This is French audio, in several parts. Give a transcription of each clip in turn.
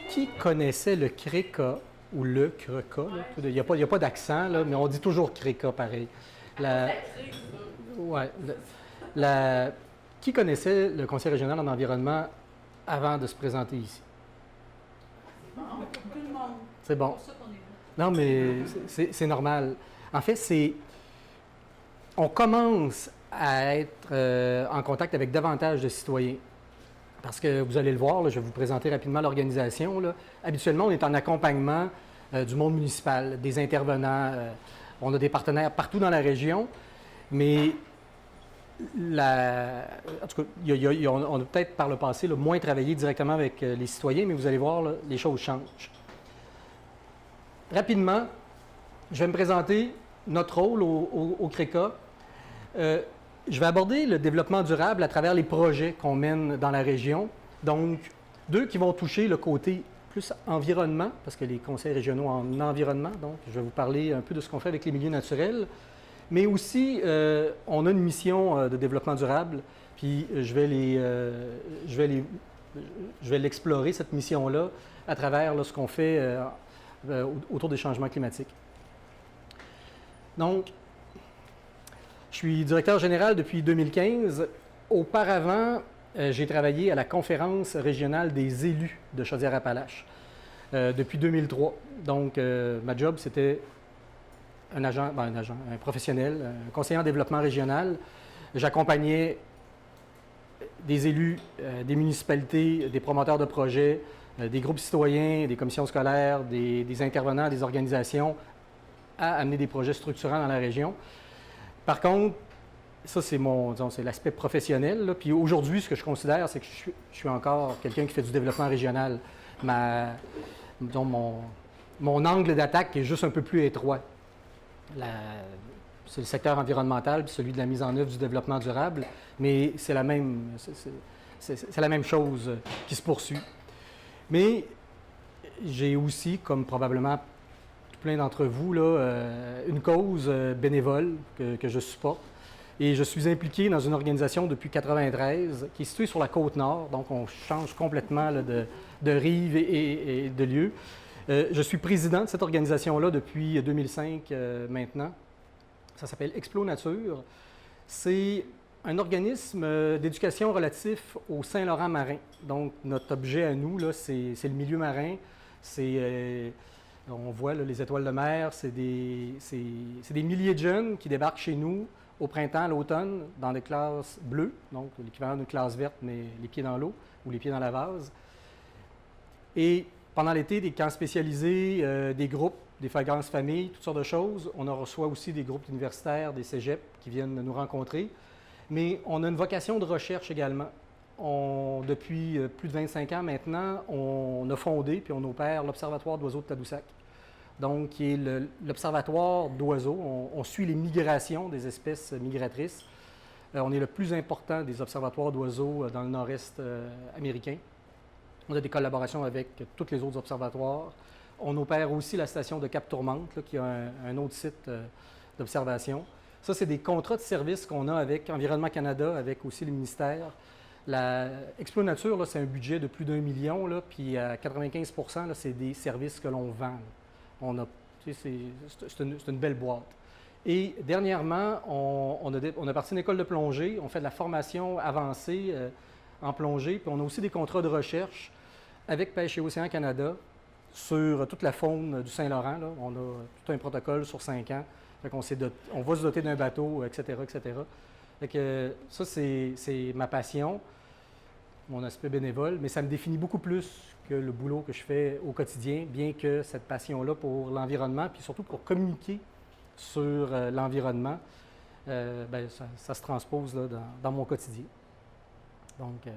Qui connaissait le CRECA ou le CRECA? Il n'y a pas d'accent, là, mais on dit toujours CRECA pareil. Ouais, qui connaissait le Conseil régional en environnement avant de se présenter ici? Tout le monde. C'est bon. C'est pour ça qu'on est là. Non, mais c'est normal. En fait, on commence à être en contact avec davantage de citoyens. Parce que vous allez le voir, là, je vais vous présenter rapidement l'organisation. Habituellement, on est en accompagnement du monde municipal, des intervenants. On a des partenaires partout dans la région, mais en tout cas, on a peut-être par le passé moins travaillé directement avec les citoyens, mais vous allez voir, là, les choses changent. Rapidement, je vais me présenter notre rôle au CRECA. Je vais aborder le développement durable à travers les projets qu'on mène dans la région. Donc, deux qui vont toucher le côté plus environnement, parce que les conseils régionaux en environnement, donc je vais vous parler un peu de ce qu'on fait avec les milieux naturels. Mais aussi, on a une mission de développement durable, puis je vais l'explorer, cette mission-là, à travers ce qu'on fait autour des changements climatiques. Donc, je suis directeur général depuis 2015. Auparavant, j'ai travaillé à la conférence régionale des élus de Chaudière-Appalaches depuis 2003. Donc, ma job, c'était un professionnel, un conseiller en développement régional. J'accompagnais des élus, des municipalités, des promoteurs de projets, des groupes citoyens, des commissions scolaires, des intervenants, des organisations à amener des projets structurants dans la région. Par contre, ça, c'est l'aspect professionnel, là. Puis aujourd'hui, ce que je considère, c'est que je suis encore quelqu'un qui fait du développement régional. Mon angle d'attaque est juste un peu plus étroit. C'est le secteur environnemental puis celui de la mise en œuvre du développement durable, mais c'est la même chose qui se poursuit. Mais j'ai aussi, comme probablement plein d'entre vous, là, une cause bénévole que je supporte. Et je suis impliqué dans une organisation depuis 1993 qui est située sur la Côte-Nord, donc on change complètement là, de rive et de lieu. Je suis président de cette organisation-là depuis 2005 maintenant. Ça s'appelle Explo Nature. C'est un organisme d'éducation relatif au Saint-Laurent marin. Donc, notre objet à nous, là, c'est le milieu marin. On voit là, les étoiles de mer, c'est des milliers de jeunes qui débarquent chez nous au printemps, à l'automne, dans des classes bleues, donc l'équivalent d'une classe verte, mais les pieds dans l'eau ou les pieds dans la vase. Et pendant l'été, des camps spécialisés, des groupes, des vacances familles, toutes sortes de choses. On en reçoit aussi des groupes universitaires, des cégeps qui viennent nous rencontrer. Mais on a une vocation de recherche également. Depuis plus de 25 ans maintenant, on a fondé puis on opère l'Observatoire d'oiseaux de Tadoussac. Donc, qui est l'observatoire d'oiseaux. On suit les migrations des espèces migratrices. On est le plus important des observatoires d'oiseaux dans le nord-est américain. On a des collaborations avec tous les autres observatoires. On opère aussi la station de Cap-Tourmente, là, qui a un autre site d'observation. Ça, c'est des contrats de service qu'on a avec Environnement Canada, avec aussi le ministère. Explo Nature, c'est un budget de plus d'1 million, là, puis à 95 %, là, c'est des services que l'on vend. C'est une belle boîte. Et dernièrement, on a parti une école de plongée. On fait de la formation avancée en plongée. Puis on a aussi des contrats de recherche avec Pêche et Océan Canada sur toute la faune du Saint-Laurent. Là. On a tout un protocole sur 5 ans. Fait qu'on on va se doter d'un bateau, etc., etc. Fait que ça, c'est ma passion, mon aspect bénévole, mais ça me définit beaucoup plus que le boulot que je fais au quotidien, bien que cette passion-là pour l'environnement, puis surtout pour communiquer sur l'environnement, ça se transpose là, dans mon quotidien. Donc,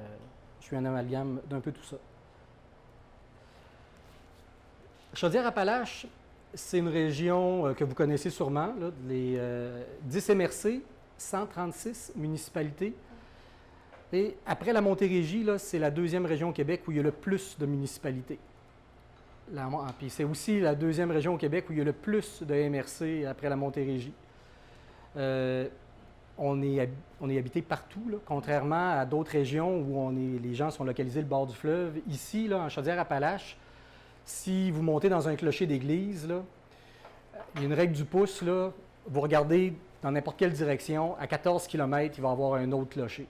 je suis un amalgame d'un peu tout ça. Chaudière-Appalaches, c'est une région que vous connaissez sûrement, là, les 10 MRC, 136 municipalités. Et après la Montérégie, c'est la deuxième région au Québec où il y a le plus de municipalités. Puis c'est aussi la deuxième région au Québec où il y a le plus de MRC après la Montérégie. On est habité partout, là, contrairement à d'autres régions où les gens sont localisés le bord du fleuve. Ici, là, en Chaudière-Appalaches, si vous montez dans un clocher d'église, là, il y a une règle du pouce, là, vous regardez dans n'importe quelle direction, à 14 km, il va y avoir un autre clocher,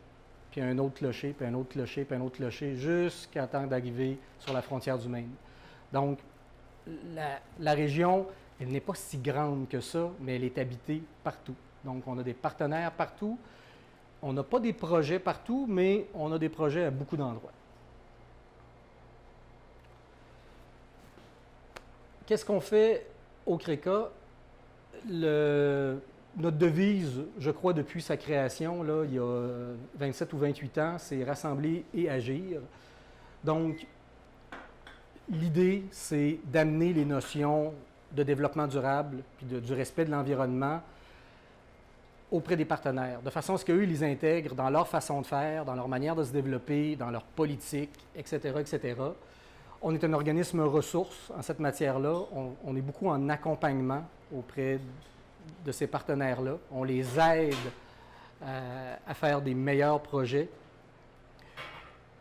puis un autre clocher, puis un autre clocher, puis un autre clocher, jusqu'à temps d'arriver sur la frontière du Maine. Donc, la région, elle n'est pas si grande que ça, mais elle est habitée partout. Donc, on a des partenaires partout. On n'a pas des projets partout, mais on a des projets à beaucoup d'endroits. Qu'est-ce qu'on fait au CRECA? Notre devise, je crois, depuis sa création, là, il y a 27 ou 28 ans, c'est rassembler et agir. Donc, l'idée, c'est d'amener les notions de développement durable puis du respect de l'environnement auprès des partenaires, de façon à ce qu'eux, ils les intègrent dans leur façon de faire, dans leur manière de se développer, dans leur politique, etc., etc. On est un organisme ressource en cette matière-là. On est beaucoup en accompagnement auprès de ces partenaires-là. On les aide à faire des meilleurs projets.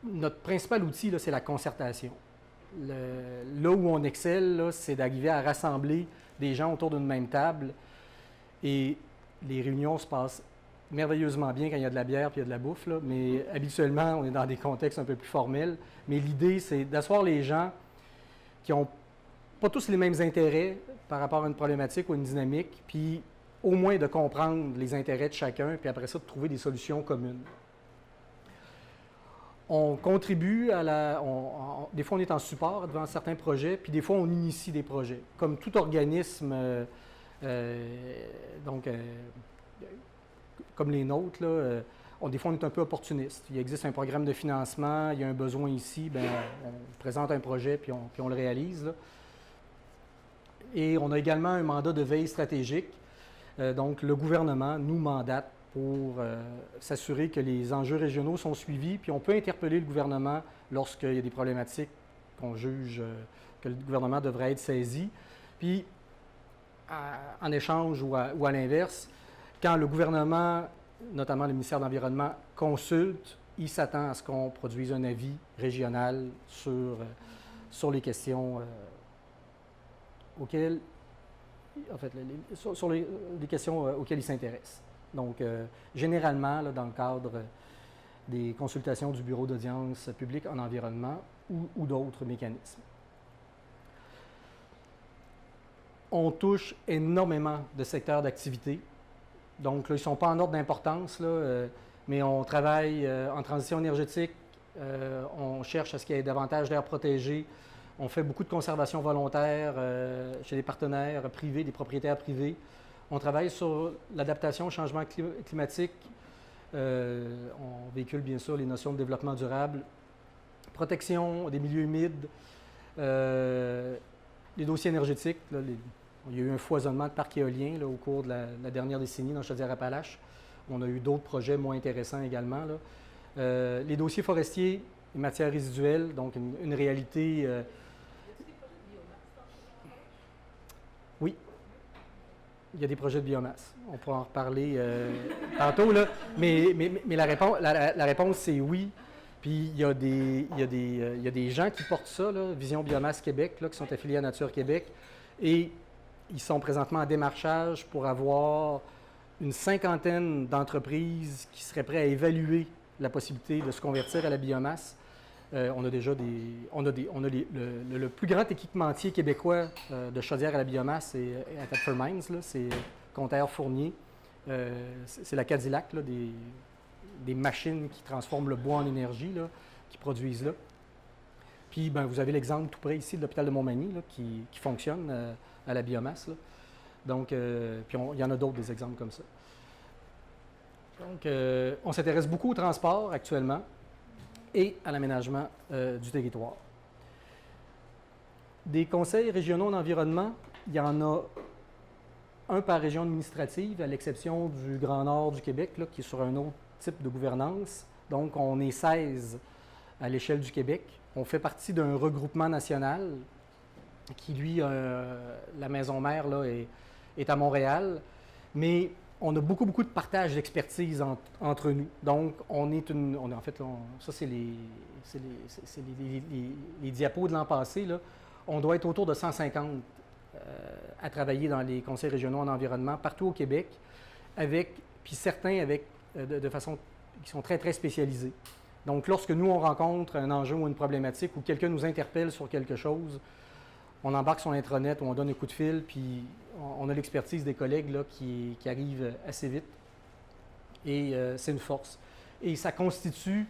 Notre principal outil, c'est la concertation. Là où on excelle, c'est d'arriver à rassembler des gens autour d'une même table. Et les réunions se passent merveilleusement bien quand il y a de la bière et il y a de la bouffe, là, mais habituellement, on est dans des contextes un peu plus formels. Mais l'idée, c'est d'asseoir les gens qui n'ont pas tous les mêmes intérêts par rapport à une problématique ou une dynamique, puis au moins de comprendre les intérêts de chacun, puis après ça, de trouver des solutions communes. On contribue à des fois, on est en support devant certains projets, puis des fois, on initie des projets. Comme tout organisme, comme les nôtres, là, des fois, on est un peu opportuniste. Il existe un programme de financement, il y a un besoin ici, bien, on présente un projet, puis on le réalise, là. Et on a également un mandat de veille stratégique. Donc, le gouvernement nous mandate pour s'assurer que les enjeux régionaux sont suivis, puis on peut interpeller le gouvernement lorsqu'il y a des problématiques qu'on juge que le gouvernement devrait être saisi. Puis, en échange ou à l'inverse, quand le gouvernement, notamment le ministère de l'Environnement, consulte, il s'attend à ce qu'on produise un avis régional sur les questions auxquelles, en fait, sur les questions auxquelles il s'intéresse. Donc, généralement, là, dans le cadre des consultations du Bureau d'audience publique en environnement ou d'autres mécanismes. On touche énormément de secteurs d'activité. Donc, là, ils ne sont pas en ordre d'importance, mais on travaille en transition énergétique, on cherche à ce qu'il y ait davantage d'air protégé, on fait beaucoup de conservation volontaire chez des partenaires privés, des propriétaires privés. On travaille sur l'adaptation au changement climatique. On véhicule bien sûr les notions de développement durable, protection des milieux humides, les dossiers énergétiques. Là, il y a eu un foisonnement de parcs éoliens là, au cours de la dernière décennie dans Chaudière-Appalaches. On a eu d'autres projets moins intéressants également, là. Les dossiers forestiers, les matières résiduelles, donc une réalité. Oui, il y a des projets de biomasse. On pourra en reparler tantôt, là. Mais la réponse, c'est oui. Puis il y a des gens qui portent ça, là, Vision Biomasse Québec, là, qui sont affiliés à Nature Québec. Et ils sont présentement en démarchage pour avoir une cinquantaine d'entreprises qui seraient prêtes à évaluer la possibilité de se convertir à la biomasse. On a déjà le plus grand équipementier québécois de chaudière à la biomasse, c'est à Thetford Mines, c'est Contair Fournier. C'est la Cadillac là, des machines qui transforment le bois en énergie, là, qui produisent là. Puis, ben, vous avez l'exemple tout près ici de l'hôpital de Montmagny là, qui fonctionne à la biomasse. Là. Donc, puis il y en a d'autres des exemples comme ça. Donc, on s'intéresse beaucoup au transport actuellement et à l'aménagement du territoire. Des conseils régionaux d'environnement, il y en a un par région administrative, à l'exception du Grand Nord du Québec, là, qui est sur un autre type de gouvernance. Donc, on est 16 à l'échelle du Québec. On fait partie d'un regroupement national qui lui, la maison mère là, est à Montréal. Mais on a beaucoup, beaucoup de partage d'expertise entre nous. Donc, on est en fait, là, ça, c'est les diapos de l'an passé. Là. On doit être autour de 150 à travailler dans les conseils régionaux en environnement partout au Québec, puis certains avec, de façon qui sont très, très spécialisés. Donc, lorsque nous, on rencontre un enjeu ou une problématique ou quelqu'un nous interpelle sur quelque chose, on embarque sur l'intranet ou on donne un coup de fil, puis on a l'expertise des collègues là, qui arrivent assez vite. Et c'est une force. Et ça constitue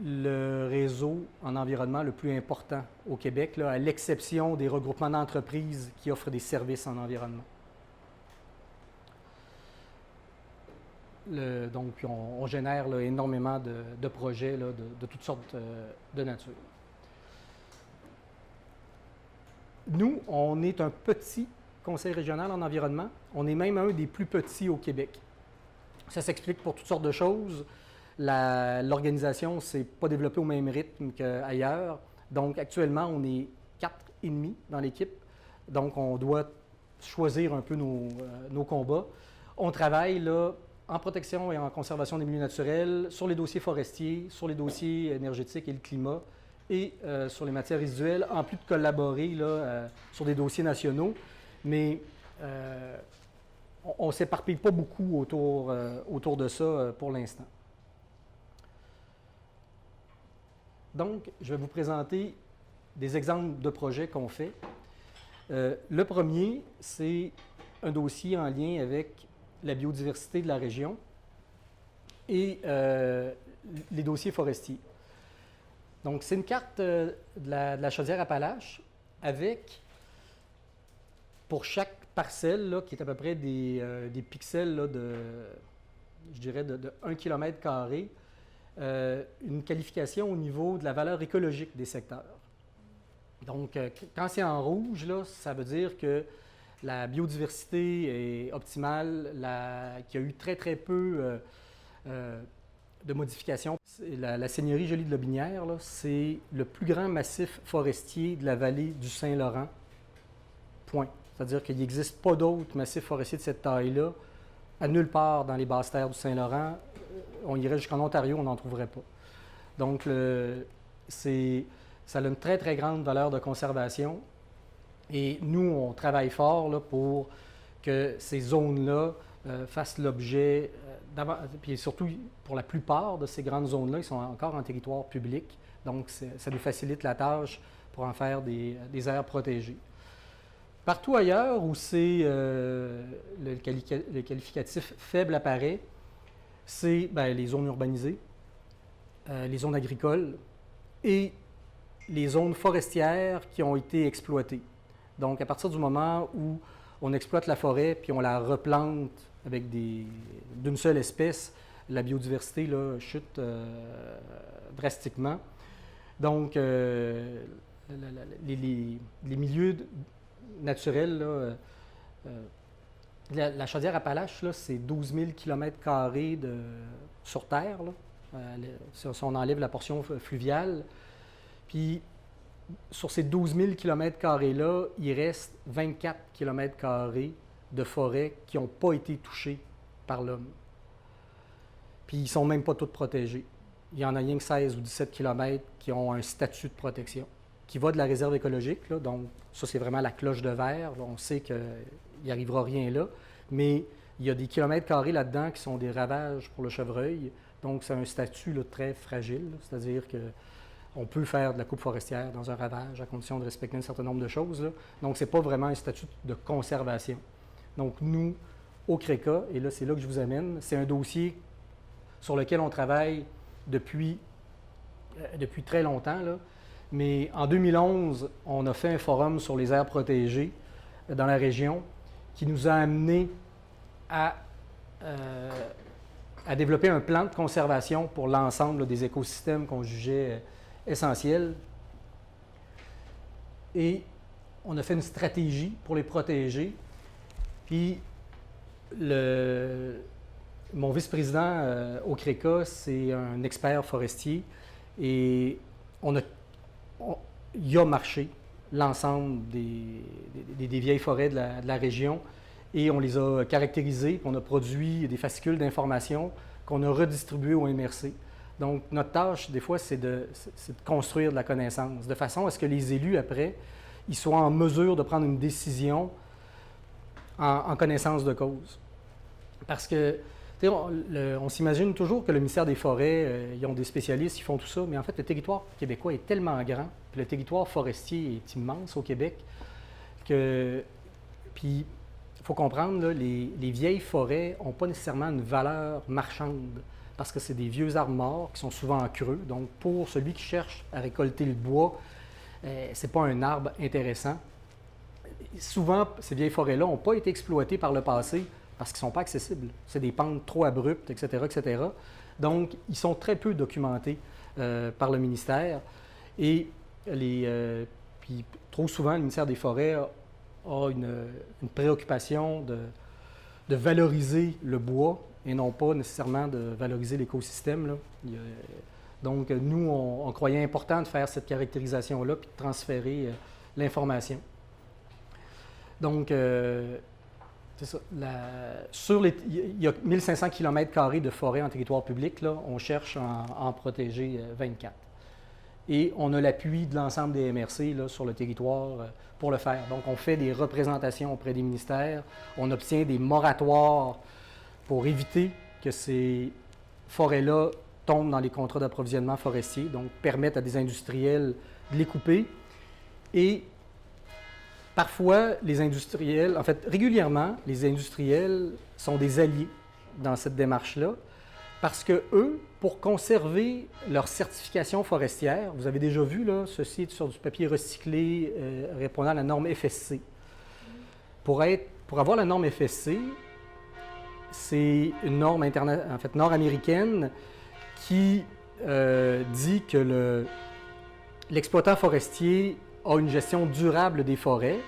le réseau en environnement le plus important au Québec, là, à l'exception des regroupements d'entreprises qui offrent des services en environnement. Donc, on génère là, énormément de projets là, de toutes sortes de nature. Nous, on est un petit conseil régional en environnement. On est même un des plus petits au Québec. Ça s'explique pour toutes sortes de choses. L'organisation ne s'est pas développée au même rythme qu'ailleurs. Donc, actuellement, on est 4,5 dans l'équipe. Donc, on doit choisir un peu nos combats. On travaille là, en protection et en conservation des milieux naturels, sur les dossiers forestiers, sur les dossiers énergétiques et le climat, et sur les matières résiduelles, en plus de collaborer là, sur des dossiers nationaux. Mais on ne s'éparpille pas beaucoup autour de ça pour l'instant. Donc, je vais vous présenter des exemples de projets qu'on fait. Le premier, c'est un dossier en lien avec la biodiversité de la région et les dossiers forestiers. Donc, c'est une carte de la Chaudière-Appalaches avec, pour chaque parcelle, là, qui est à peu près des pixels là, je dirais, de 1 km², une qualification au niveau de la valeur écologique des secteurs. Donc, quand c'est en rouge, là, ça veut dire que la biodiversité est optimale, qu'il y a eu très, très peu de modifications. La seigneurie Joly de Lobinière, c'est le plus grand massif forestier de la vallée du Saint-Laurent. Point. C'est-à-dire qu'il n'existe pas d'autres massifs forestiers de cette taille-là à nulle part dans les basses terres du Saint-Laurent. On irait jusqu'en Ontario, on n'en trouverait pas. Donc, ça a une très, très grande valeur de conservation. Et nous, on travaille fort là, pour que ces zones-là fassent l'objet, puis surtout pour la plupart de ces grandes zones-là, ils sont encore en territoire public. Donc, ça nous facilite la tâche pour en faire des aires protégées. Partout ailleurs où le qualificatif faible apparaît, c'est les zones urbanisées, les zones agricoles et les zones forestières qui ont été exploitées. Donc, à partir du moment où on exploite la forêt puis on la replante avec d'une seule espèce, la biodiversité là, chute drastiquement. Donc, les milieux naturels, là, la Chaudière-Appalaches, c'est 12 000 km² sur Terre, là, si on enlève la portion fluviale. Puis, sur ces 12 000 km²-là, il reste 24 km² de forêt qui n'ont pas été touchés par l'homme. Puis, ils ne sont même pas tous protégés. Il y en a rien que 16 ou 17 km qui ont un statut de protection, qui va de la réserve écologique. Là, donc, ça, c'est vraiment la cloche de verre. Là, on sait qu'il n'y arrivera rien là. Mais il y a des kilomètres-carrés là-dedans qui sont des ravages pour le chevreuil. Donc, c'est un statut là, très fragile. C'est-à-dire que on peut faire de la coupe forestière dans un ravage à condition de respecter un certain nombre de choses. Là. Donc, ce n'est pas vraiment un statut de conservation. Donc, nous, au CRECA, et là, c'est là que je vous amène, c'est un dossier sur lequel on travaille depuis très longtemps. Là. Mais en 2011, on a fait un forum sur les aires protégées dans la région qui nous a amené à développer un plan de conservation pour l'ensemble des écosystèmes qu'on jugeait essentiels. Et on a fait une stratégie pour les protéger. Puis, mon vice-président au CRECA, c'est un expert forestier et il a marché l'ensemble des vieilles forêts de la région et on les a caractérisées, puis on a produit des fascicules d'information qu'on a redistribués au MRC. Donc, notre tâche, des fois, c'est de construire de la connaissance, de façon à ce que les élus, après, ils soient en mesure de prendre une décision en connaissance de cause. Parce que, on s'imagine toujours que le ministère des Forêts, ils ont des spécialistes, ils font tout ça, mais en fait, le territoire québécois est tellement grand, puis le territoire forestier est immense au Québec, que, puis, il faut comprendre, là, les vieilles forêts n'ont pas nécessairement une valeur marchande, parce que c'est des vieux arbres morts qui sont souvent en creux. Donc, pour celui qui cherche à récolter le bois, ce n'est pas un arbre intéressant. Souvent, ces vieilles forêts-là n'ont pas été exploitées par le passé parce qu'ils ne sont pas accessibles. C'est des pentes trop abruptes, etc., etc. Donc, ils sont très peu documentés par le ministère. Et puis, trop souvent, le ministère des Forêts a une préoccupation de valoriser le bois et non pas nécessairement de valoriser l'écosystème. Donc, nous, on croyait important de faire cette caractérisation-là puis de transférer l'information. Donc, c'est ça. Il y a 1500 km² de forêt en territoire public. Là, on cherche à en protéger 24. Et on a l'appui de l'ensemble des MRC là, sur le territoire pour le faire. Donc, on fait des représentations auprès des ministères. On obtient des moratoires pour éviter que ces forêts-là tombent dans les contrats d'approvisionnement forestier, donc permettent à des industriels de les couper. Et parfois, les industriels, en fait, régulièrement, les industriels sont des alliés dans cette démarche-là, parce que eux, pour conserver leur certification forestière, vous avez déjà vu, là, ceci est sur du papier recyclé répondant à la norme FSC. Pour avoir la norme FSC, c'est une norme nord-américaine qui dit que l'exploitant forestier a une gestion durable des forêts.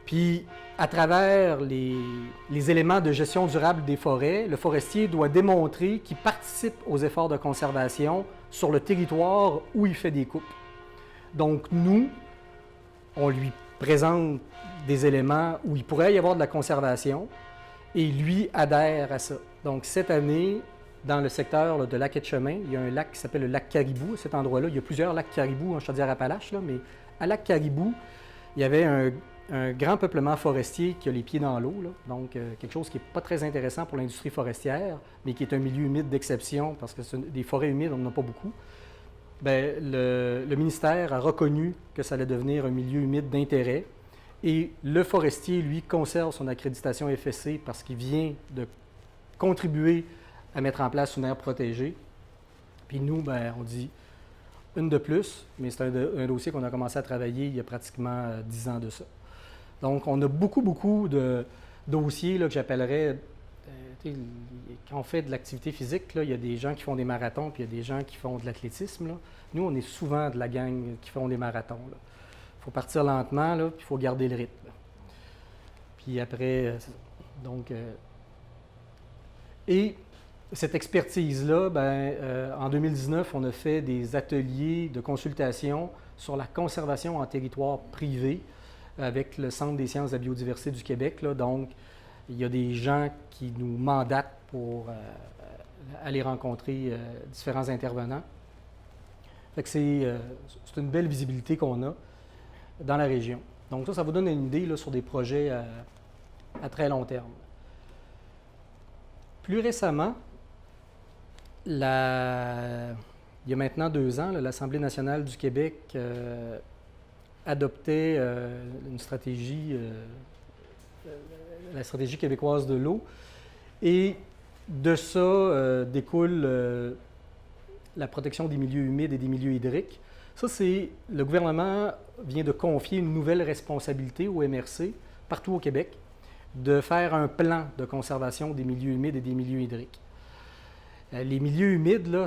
Puis, à travers les éléments de gestion durable des forêts, le forestier doit démontrer qu'il participe aux efforts de conservation sur le territoire où il fait des coupes. Donc, nous, on lui présente des éléments où il pourrait y avoir de la conservation et lui adhère à ça. Donc, cette année, dans le secteur là, de Lac-Etchemin, il y a un lac qui s'appelle le lac Caribou. À cet endroit-là, il y a plusieurs lacs Caribou en Chaudière-Appalaches, mais à lac Caribou, il y avait un grand peuplement forestier qui a les pieds dans l'eau, donc quelque chose qui n'est pas très intéressant pour l'industrie forestière, mais qui est un milieu humide d'exception, parce que des forêts humides, on n'en a pas beaucoup. Bien, le ministère a reconnu que ça allait devenir un milieu humide d'intérêt, et le forestier, lui, conserve son accréditation FSC parce qu'il vient de contribuer à mettre en place une aire protégée. Puis nous, bien, on dit une de plus, mais c'est un dossier qu'on a commencé à travailler il y a pratiquement 10 ans de ça. Donc, on a beaucoup de dossiers là, que j'appellerais, quand on fait de l'activité physique, là, il y a des gens qui font des marathons, puis il y a des gens qui font de l'athlétisme. Là. Nous, on est souvent de la gang qui font des marathons. Il faut partir lentement, là, puis il faut garder le rythme. Puis après, donc... et cette expertise-là, en 2019, on a fait des ateliers de consultation sur la conservation en territoire privé avec le Centre des sciences de la biodiversité du Québec. Là. Donc, il y a des gens qui nous mandatent pour aller rencontrer différents intervenants. Fait que c'est une belle visibilité qu'on a dans la région. Donc ça vous donne une idée là, sur des projets à très long terme. Plus récemment, il y a maintenant 2 ans, l'Assemblée nationale du Québec adoptait une stratégie, la stratégie québécoise de l'eau. Et de ça découle la protection des milieux humides et des milieux hydriques. Ça, le gouvernement vient de confier une nouvelle responsabilité au MRC, partout au Québec, de faire un plan de conservation des milieux humides et des milieux hydriques. Les milieux humides, là,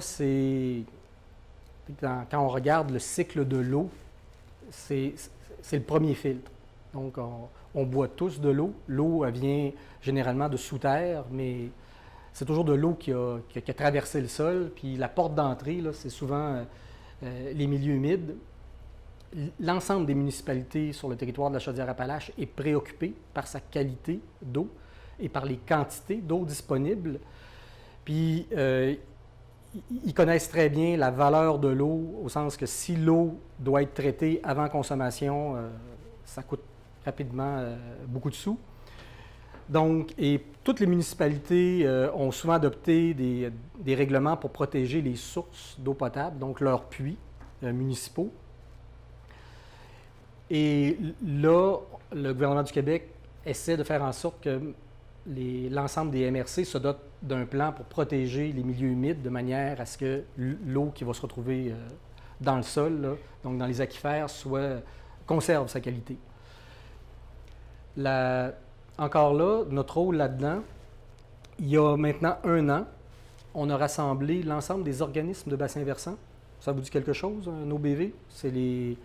quand on regarde le cycle de l'eau, c'est le premier filtre. Donc, on boit tous de l'eau. L'eau, elle vient généralement de sous terre, mais c'est toujours de l'eau qui a traversé le sol. Puis la porte d'entrée, là, c'est souvent les milieux humides. l'ensemble des municipalités sur le territoire de la Chaudière-Appalaches est préoccupé par sa qualité d'eau et par les quantités d'eau disponibles. Puis, ils connaissent très bien la valeur de l'eau, au sens que si l'eau doit être traitée avant consommation, ça coûte rapidement beaucoup de sous. Donc, et toutes les municipalités ont souvent adopté des règlements pour protéger les sources d'eau potable, donc leurs puits municipaux. Et là, le gouvernement du Québec essaie de faire en sorte que l'ensemble des MRC se dotent d'un plan pour protéger les milieux humides de manière à ce que l'eau qui va se retrouver dans le sol, là, donc dans les aquifères, conserve sa qualité. Encore là, notre rôle là-dedans, il y a maintenant 1 an, on a rassemblé l'ensemble des organismes de bassin versant. Ça vous dit quelque chose, un OBV? C'est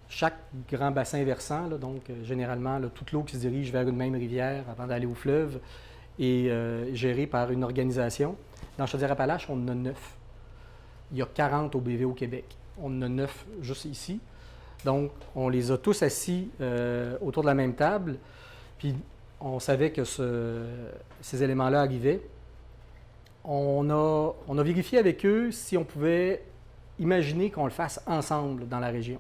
chaque grand bassin versant, là, donc généralement, là, toute l'eau qui se dirige vers une même rivière avant d'aller au fleuve est gérée par une organisation. Dans Chaudière-Appalaches, on en a 9. Il y a 40 OBV au Québec. On en a 9 juste ici. Donc, on les a tous assis autour de la même table. Puis, on savait que ces éléments-là arrivaient. On a vérifié avec eux si on pouvait imaginer qu'on le fasse ensemble dans la région.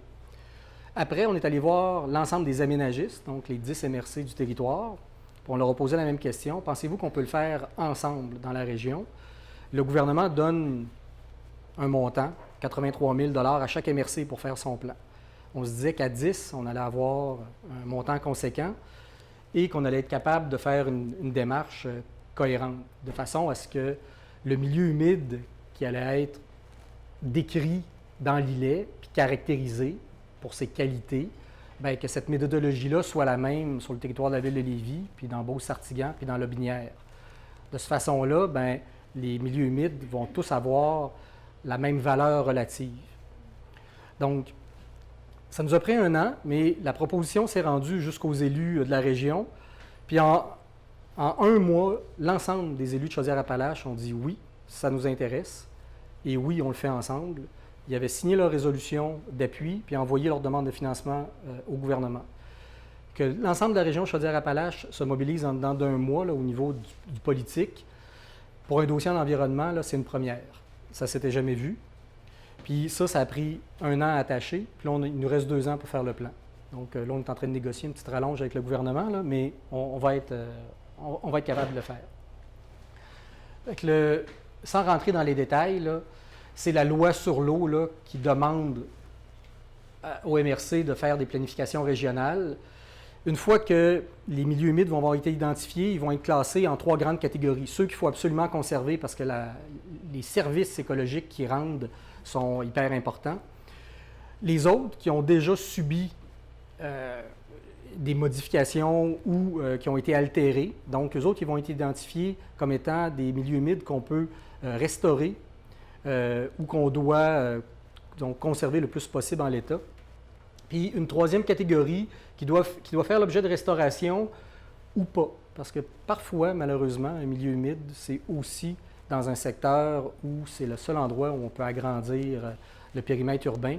Après, on est allé voir l'ensemble des aménagistes, donc les 10 MRC du territoire. Puis on leur a posé la même question. Pensez-vous qu'on peut le faire ensemble dans la région? Le gouvernement donne un montant, 83 000 à chaque MRC pour faire son plan. On se disait qu'à 10, on allait avoir un montant conséquent et qu'on allait être capable de faire une démarche cohérente, de façon à ce que le milieu humide qui allait être décrit dans l'îlet, puis caractérisé pour ses qualités, bien, que cette méthodologie-là soit la même sur le territoire de la ville de Lévis, puis dans Beauce-Sartiguan, puis dans Lotbinière. De cette façon-là, bien, les milieux humides vont tous avoir la même valeur relative. Donc, ça nous a pris 1 an, mais la proposition s'est rendue jusqu'aux élus de la région. Puis en 1 mois, l'ensemble des élus de Chaudière-Appalaches ont dit oui, ça nous intéresse, et oui, on le fait ensemble. Ils avaient signé leur résolution d'appui, puis envoyé leur demande de financement au gouvernement. Que l'ensemble de la région Chaudière-Appalaches se mobilise en dedans d'1 mois là, au niveau du politique, pour un dossier en environnement, là, c'est une première. Ça ne s'était jamais vu. Puis ça a pris 1 an à attacher, puis là, il nous reste 2 ans pour faire le plan. Donc là, on est en train de négocier une petite rallonge avec le gouvernement, là, mais on va être capable de le faire. Sans rentrer dans les détails, là, c'est la loi sur l'eau là, qui demande au MRC de faire des planifications régionales. Une fois que les milieux humides vont avoir été identifiés, ils vont être classés en 3 grandes catégories. Ceux qu'il faut absolument conserver parce que les services écologiques qu'ils rendent sont hyper importants. Les autres qui ont déjà subi des modifications ou qui ont été altérés, donc eux autres, ils vont être identifiés comme étant des milieux humides qu'on peut restaurer ou qu'on doit donc conserver le plus possible en l'état. Puis une 3e catégorie qui doit faire l'objet de restauration ou pas. Parce que parfois, malheureusement, un milieu humide, c'est aussi dans un secteur où c'est le seul endroit où on peut agrandir le périmètre urbain.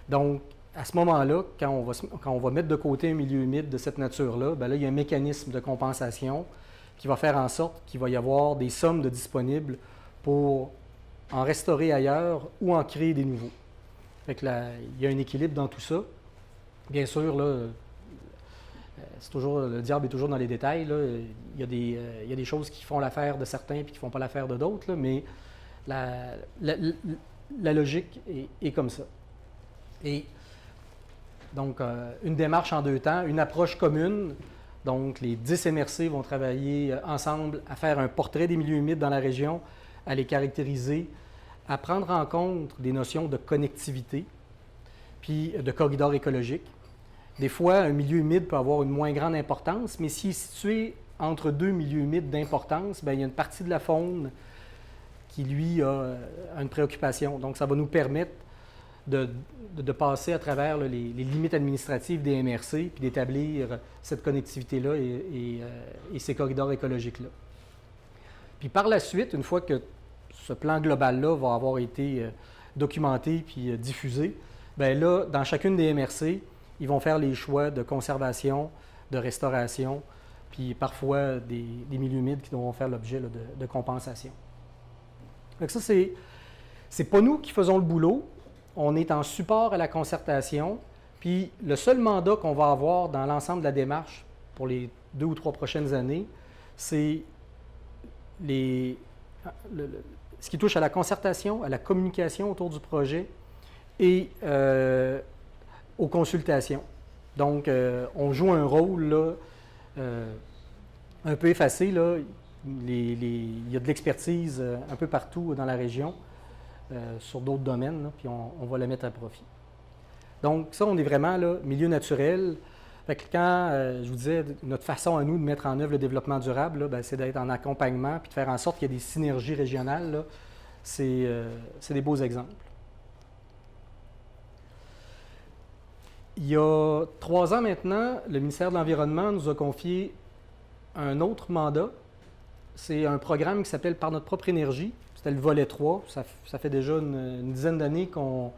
Donc, à ce moment-là, quand on va mettre de côté un milieu humide de cette nature-là, bien là, il y a un mécanisme de compensation qui va faire en sorte qu'il va y avoir des sommes de disponibles pour en restaurer ailleurs ou en créer des nouveaux. Fait que là, il y a un équilibre dans tout ça. Bien sûr, là, le diable est toujours dans les détails. Là. Il y a des choses qui font l'affaire de certains et qui ne font pas l'affaire de d'autres, là, mais la logique est comme ça. Et donc, une démarche en 2 temps, une approche commune. Donc, les 10 MRC vont travailler ensemble à faire un portrait des milieux humides dans la région, à les caractériser, à prendre en compte des notions de connectivité, puis de corridors écologiques. Des fois, un milieu humide peut avoir une moins grande importance, mais s'il est situé entre 2 milieux humides d'importance, bien, il y a une partie de la faune qui, lui, a une préoccupation. Donc, ça va nous permettre de passer à travers là, les limites administratives des MRC, puis d'établir cette connectivité-là et ces corridors écologiques-là. Puis par la suite, une fois que ce plan global-là va avoir été documenté puis diffusé, bien là, dans chacune des MRC, ils vont faire les choix de conservation, de restauration, puis parfois des milieux humides qui devront faire l'objet de compensation. Donc ça, c'est pas nous qui faisons le boulot, on est en support à la concertation, puis le seul mandat qu'on va avoir dans l'ensemble de la démarche pour les 2 ou 3 prochaines années, c'est ce qui touche à la concertation, à la communication autour du projet et aux consultations. Donc, on joue un rôle là, un peu effacé. Là. Il y a de l'expertise un peu partout dans la région, sur d'autres domaines, là, puis on va la mettre à profit. Donc, ça, on est vraiment là, milieu naturel. Fait que quand, je vous disais, notre façon à nous de mettre en œuvre le développement durable, là, bien, c'est d'être en accompagnement puis de faire en sorte qu'il y ait des synergies régionales. Là. C'est des beaux exemples. Il y a 3 ans maintenant, le ministère de l'Environnement nous a confié un autre mandat. C'est un programme qui s'appelle Par notre propre énergie. C'était le volet 3. Ça fait déjà une dizaine d'années qu'on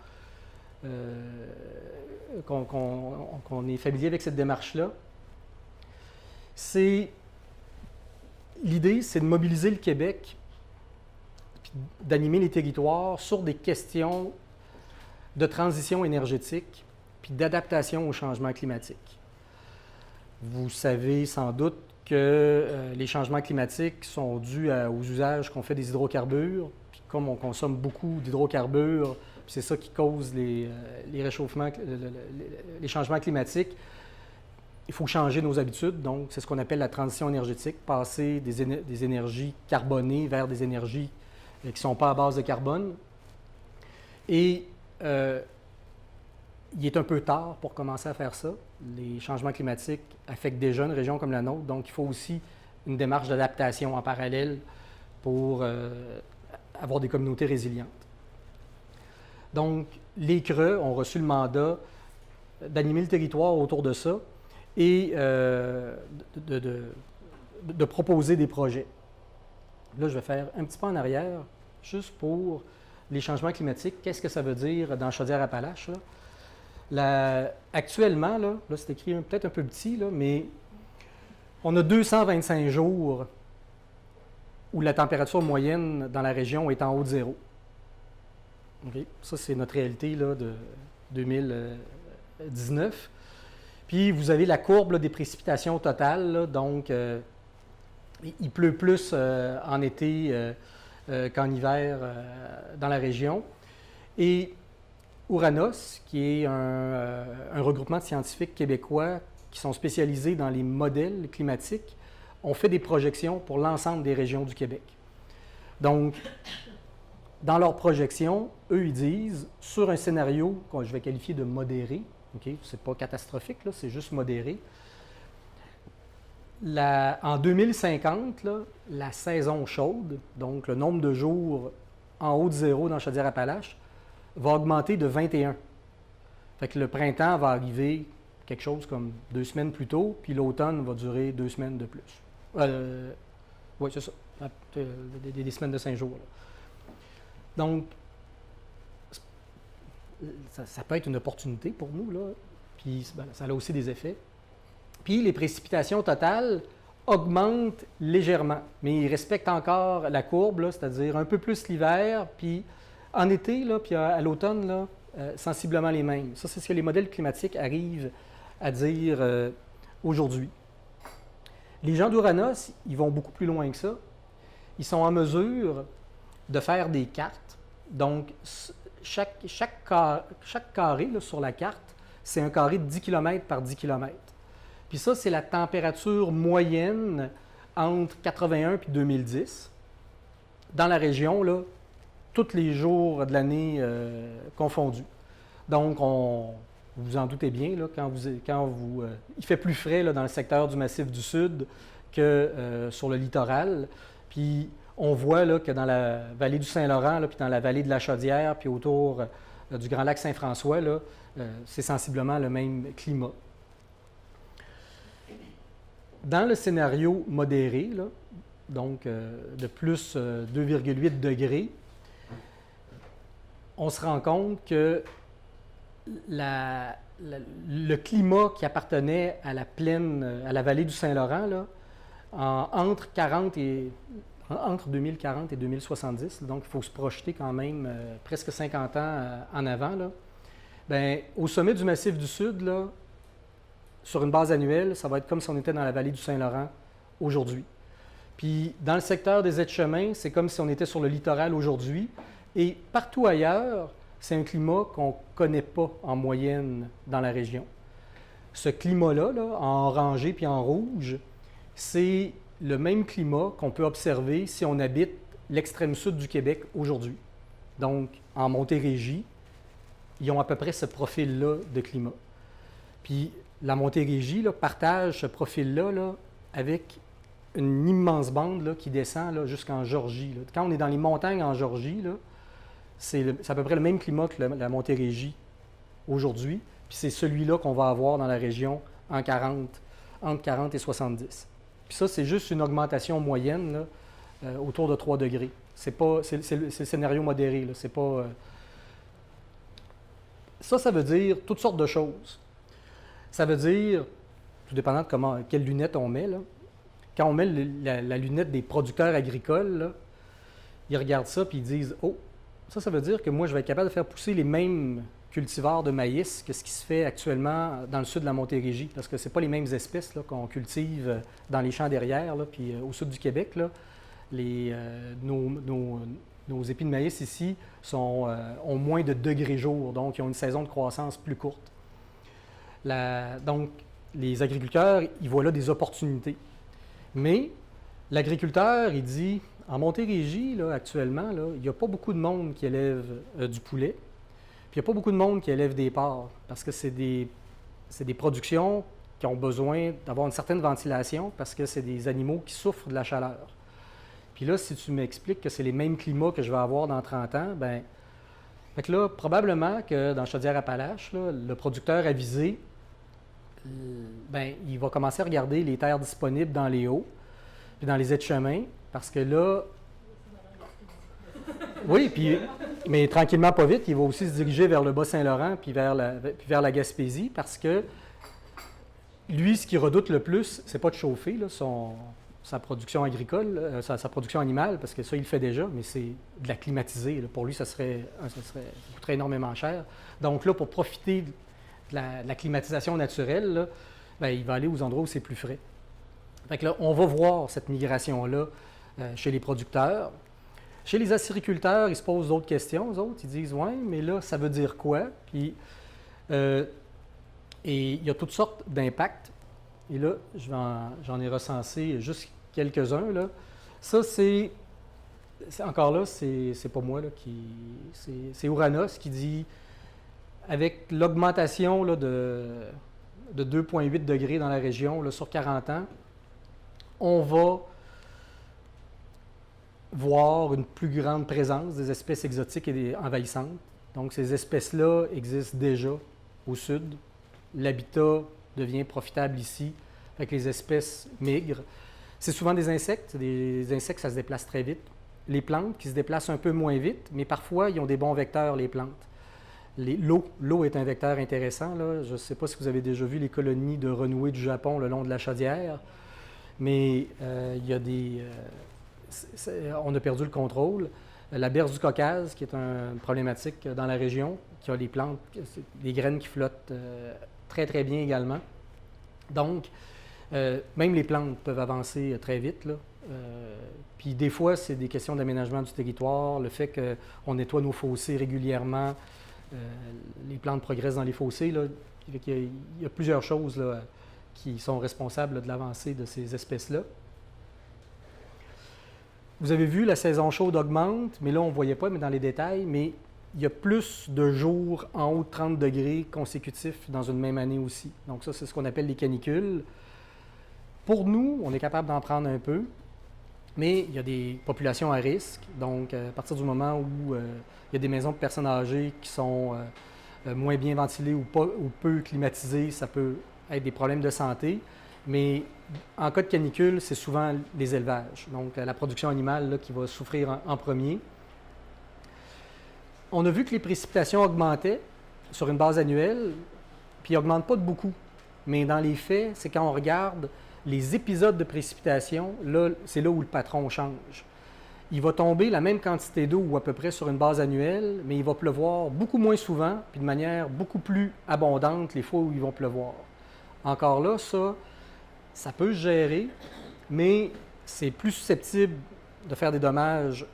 est familier avec cette démarche-là. L'idée, c'est de mobiliser le Québec, puis d'animer les territoires sur des questions de transition énergétique, puis d'adaptation au changement climatique. Vous savez sans doute que les changements climatiques sont dus aux usages qu'on fait des hydrocarbures, puis comme on consomme beaucoup d'hydrocarbures, c'est ça qui cause les réchauffements, les changements climatiques. Il faut changer nos habitudes, donc c'est ce qu'on appelle la transition énergétique, passer des énergies carbonées vers des énergies qui ne sont pas à base de carbone. Et il est un peu tard pour commencer à faire ça. Les changements climatiques affectent déjà une région comme la nôtre, donc il faut aussi une démarche d'adaptation en parallèle pour avoir des communautés résilientes. Donc, les CRE ont reçu le mandat d'animer le territoire autour de ça et de proposer des projets. Là, je vais faire un petit pas en arrière, juste pour les changements climatiques. Qu'est-ce que ça veut dire dans Chaudière-Appalaches? Actuellement, là c'est écrit peut-être un peu petit, là, mais on a 225 jours où la température moyenne dans la région est en haut de zéro. Okay. Ça, c'est notre réalité là, de 2019. Puis, vous avez la courbe là, des précipitations totales. Là, donc, il pleut plus en été qu'en hiver dans la région. Et Ouranos, qui est un regroupement de scientifiques québécois qui sont spécialisés dans les modèles climatiques, ont fait des projections pour l'ensemble des régions du Québec. Donc, dans leurs projections, eux, ils disent, sur un scénario que je vais qualifier de modéré, okay, c'est pas catastrophique, là, c'est juste modéré, en 2050, là, la saison chaude, donc le nombre de jours en haut de zéro dans Chaudière-Appalaches, va augmenter de 21. Fait que le printemps va arriver quelque chose comme 2 semaines plus tôt, puis l'automne va durer 2 semaines de plus. Oui, c'est ça, des semaines de 5 jours. Là. Donc, ça peut être une opportunité pour nous, là, puis ça a aussi des effets. Puis les précipitations totales augmentent légèrement, mais ils respectent encore la courbe, là, c'est-à-dire un peu plus l'hiver, puis en été, là, puis à l'automne, là, sensiblement les mêmes. Ça, c'est ce que les modèles climatiques arrivent à dire aujourd'hui. Les gens d'Ouranos, ils vont beaucoup plus loin que ça. Ils sont en mesure de faire des cartes. Donc, chaque carré là, sur la carte, c'est un carré de 10 km par 10 km. Puis ça, c'est la température moyenne entre 81 et 2010. Dans la région, là, tous les jours de l'année confondus. Donc, vous vous en doutez bien, là, il fait plus frais là, dans le secteur du Massif du Sud que sur le littoral. Puis, on voit là, que dans la vallée du Saint-Laurent, là, puis dans la vallée de la Chaudière, puis autour du Grand Lac Saint-François, là, c'est sensiblement le même climat. Dans le scénario modéré, là, donc de plus 2,8 degrés, on se rend compte que le climat qui appartenait à la plaine, à la vallée du Saint-Laurent, là, entre 2040 et 2070, donc il faut se projeter quand même presque 50 ans en avant. Là. Bien, au sommet du Massif du Sud, là, sur une base annuelle, ça va être comme si on était dans la vallée du Saint-Laurent aujourd'hui. Puis dans le secteur des aides-chemins, c'est comme si on était sur le littoral aujourd'hui. Et partout ailleurs, c'est un climat qu'on ne connaît pas en moyenne dans la région. Ce climat-là, là, en orangé puis en rouge, c'est le même climat qu'on peut observer si on habite l'extrême sud du Québec aujourd'hui. Donc, en Montérégie, ils ont à peu près ce profil-là de climat. Puis, la Montérégie là, partage ce profil-là là, avec une immense bande là, qui descend là, jusqu'en Georgie. Là. Quand on est dans les montagnes en Georgie, là, c'est à peu près le même climat que la Montérégie aujourd'hui. Puis c'est celui-là qu'on va avoir dans la région entre 40 et 70. Puis ça, c'est juste une augmentation moyenne là, autour de 3 degrés. C'est le scénario modéré. Là. C'est pas, ça veut dire toutes sortes de choses. Ça veut dire, tout dépendant de quelles lunettes on met, là, quand on met la lunette des producteurs agricoles, là, ils regardent ça et ils disent « Oh, ça veut dire que moi, je vais être capable de faire pousser les mêmes cultivars de maïs que ce qui se fait actuellement dans le sud de la Montérégie, parce que ce n'est pas les mêmes espèces là, qu'on cultive dans les champs derrière, là, puis au sud du Québec. Là, nos épis de maïs ici ont moins de degrés jour, donc ils ont une saison de croissance plus courte. Donc, les agriculteurs, ils voient là des opportunités. Mais l'agriculteur, il dit, en Montérégie, là, actuellement, là, il n'y a pas beaucoup de monde qui élève du poulet, puis il n'y a pas beaucoup de monde qui élève des porcs, parce que c'est des productions qui ont besoin d'avoir une certaine ventilation, parce que c'est des animaux qui souffrent de la chaleur. Puis là, si tu m'expliques que c'est les mêmes climats que je vais avoir dans 30 ans, bien, fait que là, probablement que dans Chaudière-Appalaches, là, le producteur avisé, bien, il va commencer à regarder les terres disponibles dans les hauts, puis dans les aides-chemins, parce que là, oui, puis, mais tranquillement, pas vite, il va aussi se diriger vers le Bas-Saint-Laurent puis vers la Gaspésie, parce que lui, ce qu'il redoute le plus, c'est pas de chauffer là, sa production agricole, sa production animale, parce que ça, il le fait déjà, mais c'est de la climatiser. Là. Pour lui, ça coûterait énormément cher. Donc là, pour profiter de la climatisation naturelle, là, bien, il va aller aux endroits où c'est plus frais. Fait que là, on va voir cette migration-là chez les producteurs. Chez les acériculteurs, ils se posent d'autres questions, eux autres. Ils disent « Ouais, mais là, ça veut dire quoi? » Puis, et il y a toutes sortes d'impacts. Et là, j'en ai recensé juste quelques-uns. Là. Ça, encore là, c'est pas moi, là, c'est Ouranos qui dit avec l'augmentation là, de 2,8 degrés dans la région là, sur 40 ans, on va voir une plus grande présence des espèces exotiques et envahissantes. Donc, ces espèces-là existent déjà au sud. L'habitat devient profitable ici, fait que les espèces migrent. C'est souvent des insectes. Des insectes, ça se déplace très vite. Les plantes qui se déplacent un peu moins vite, mais parfois, ils ont des bons vecteurs, les plantes. L'eau est un vecteur intéressant. Là. Je ne sais pas si vous avez déjà vu les colonies de renouées du Japon le long de la Chaudière, mais il y a on a perdu le contrôle. La berce du Caucase, qui est une problématique dans la région, qui a les plantes, des graines qui flottent très, très bien également. Donc, même les plantes peuvent avancer très vite. Là. Puis des fois, c'est des questions d'aménagement du territoire, le fait qu'on nettoie nos fossés régulièrement, les plantes progressent dans les fossés. Là. Il y a plusieurs choses là, qui sont responsables là, de l'avancée de ces espèces-là. Vous avez vu, la saison chaude augmente, mais là, on ne voyait pas, mais dans les détails, mais il y a plus de jours en haut de 30 degrés consécutifs dans une même année aussi. Donc ça, c'est ce qu'on appelle les canicules. Pour nous, on est capable d'en prendre un peu, mais il y a des populations à risque. Donc, à partir du moment où il y a des maisons de personnes âgées qui sont moins bien ventilées ou peu climatisées, ça peut être des problèmes de santé. Mais en cas de canicule, c'est souvent les élevages, donc la production animale là, qui va souffrir en premier. On a vu que les précipitations augmentaient sur une base annuelle, puis il n'augmente pas de beaucoup. Mais dans les faits, c'est quand on regarde les épisodes de précipitation, là, c'est là où le patron change. Il va tomber la même quantité d'eau ou à peu près sur une base annuelle, mais il va pleuvoir beaucoup moins souvent, puis de manière beaucoup plus abondante les fois où il va pleuvoir. Encore là, ça peut se gérer, mais c'est plus susceptible de faire des dommages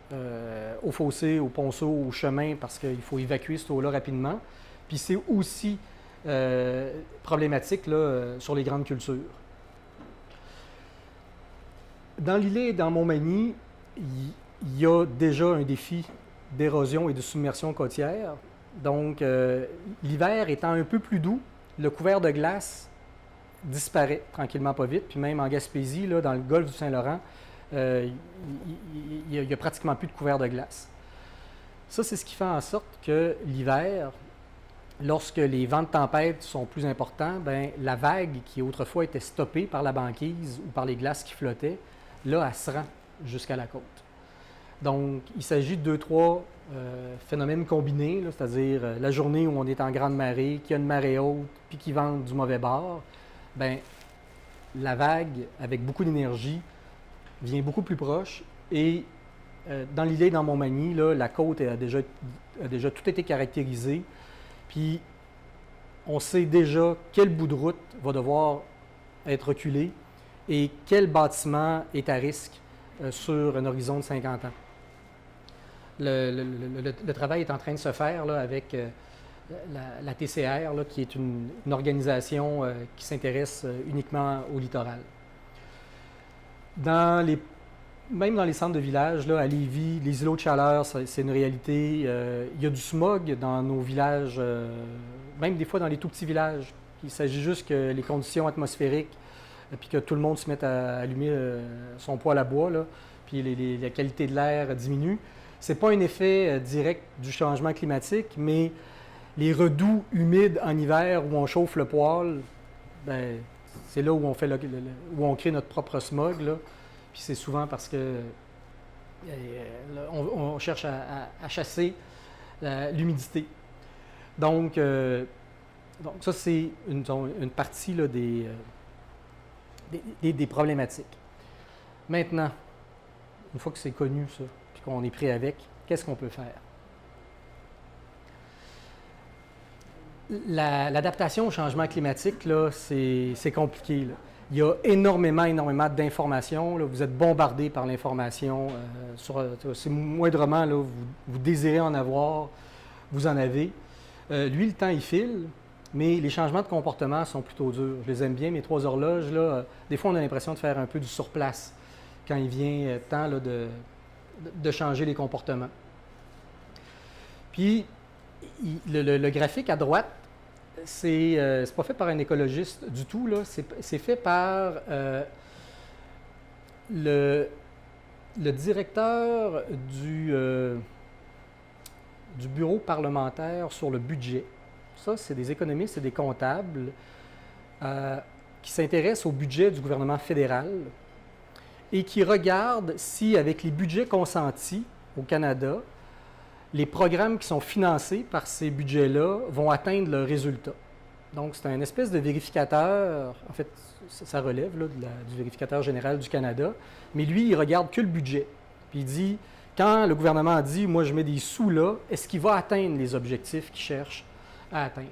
aux fossés, aux ponceaux, aux chemins, parce qu'il faut évacuer cette eau-là rapidement. Puis c'est aussi problématique là, sur les grandes cultures. Dans l'îlet et dans Montmagny, il y a déjà un défi d'érosion et de submersion côtière. Donc, l'hiver étant un peu plus doux, le couvert de glace disparaît tranquillement pas vite. Puis même en Gaspésie, là, dans le golfe du Saint-Laurent, il n'y a pratiquement plus de couvert de glace. Ça, c'est ce qui fait en sorte que l'hiver, lorsque les vents de tempête sont plus importants, bien, la vague qui autrefois était stoppée par la banquise ou par les glaces qui flottaient, là, elle se rend jusqu'à la côte. Donc, il s'agit de 2-3 phénomènes combinés, là, c'est-à-dire la journée où on est en grande marée, qu'il y a une marée haute, puis qui vente du mauvais bord, bien, la vague, avec beaucoup d'énergie, vient beaucoup plus proche. Et dans l'îlet et dans Montmagny, là, la côte a déjà tout été caractérisée. Puis, on sait déjà quel bout de route va devoir être reculé et quel bâtiment est à risque sur un horizon de 50 ans. Le travail est en train de se faire là, avec la TCR, là, qui est une organisation qui s'intéresse uniquement au littoral. Même dans les centres de village, là, à Lévis, les îlots de chaleur, c'est une réalité. Il y a du smog dans nos villages, même des fois dans les tout petits villages. Il s'agit juste que les conditions atmosphériques, puis que tout le monde se mette à allumer son poêle à bois, là, puis la qualité de l'air diminue. Ce n'est pas un effet direct du changement climatique, mais les redoux humides en hiver où on chauffe le poêle, ben, c'est là où où on crée notre propre smog, là. Puis c'est souvent parce que on cherche à chasser l'humidité. Donc ça, c'est une partie là, des problématiques. Maintenant, une fois que c'est connu, ça, puis qu'on est pris avec, qu'est-ce qu'on peut faire? L'adaptation au changement climatique, là, c'est compliqué, là. Il y a énormément d'informations. Là. Vous êtes bombardé par l'information. C'est moindrement, là, vous désirez en avoir, vous en avez. Lui, le temps, il file, mais les changements de comportement sont plutôt durs. Je les aime bien, mes 3 horloges. Là, des fois, on a l'impression de faire un peu du surplace quand il vient temps là, de changer les comportements. Puis, le graphique à droite, c'est pas fait par un écologiste du tout, là. C'est fait par le directeur du bureau parlementaire sur le budget. Ça, c'est des économistes et des comptables qui s'intéressent au budget du gouvernement fédéral et qui regardent si, avec les budgets consentis au Canada, les programmes qui sont financés par ces budgets-là vont atteindre leurs résultats. Donc, c'est un espèce de vérificateur, en fait, ça relève là, du vérificateur général du Canada, mais lui, il regarde que le budget. Puis il dit, quand le gouvernement dit, moi, je mets des sous là, est-ce qu'il va atteindre les objectifs qu'il cherche à atteindre?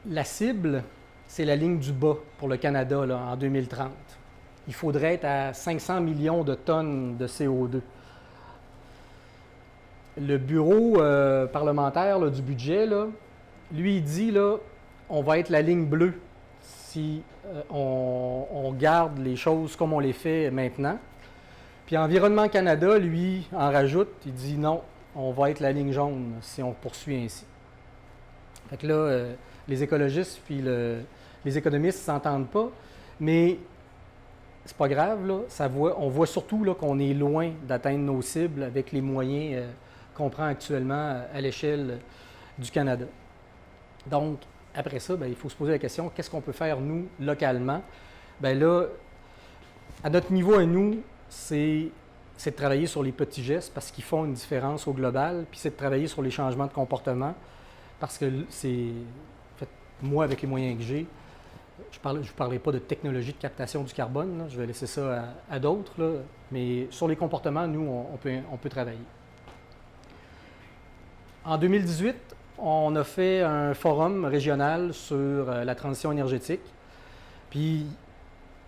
La cible, c'est la ligne du bas pour le Canada là, en 2030. Il faudrait être à 500 millions de tonnes de CO2. Le bureau parlementaire là, du budget, là, lui, il dit, là, on va être la ligne bleue si on garde les choses comme on les fait maintenant. Puis Environnement Canada, lui, en rajoute, il dit non, on va être la ligne jaune si on poursuit ainsi. Fait que là, les écologistes puis les économistes ne s'entendent pas, mais c'est pas grave, là, on voit surtout là, qu'on est loin d'atteindre nos cibles avec les moyens qu'on prend actuellement à l'échelle du Canada. Donc, après ça, bien, il faut se poser la question, qu'est-ce qu'on peut faire, nous, localement? Bien là, à notre niveau à nous, c'est c'est de travailler sur les petits gestes parce qu'ils font une différence au global, puis c'est de travailler sur les changements de comportement parce que c'est, en fait, moi, avec les moyens que j'ai, je ne vous parlerai pas de technologie de captation du carbone, là, je vais laisser ça à d'autres, là, mais sur les comportements, nous, on peut travailler. En 2018, on a fait un forum régional sur la transition énergétique, puis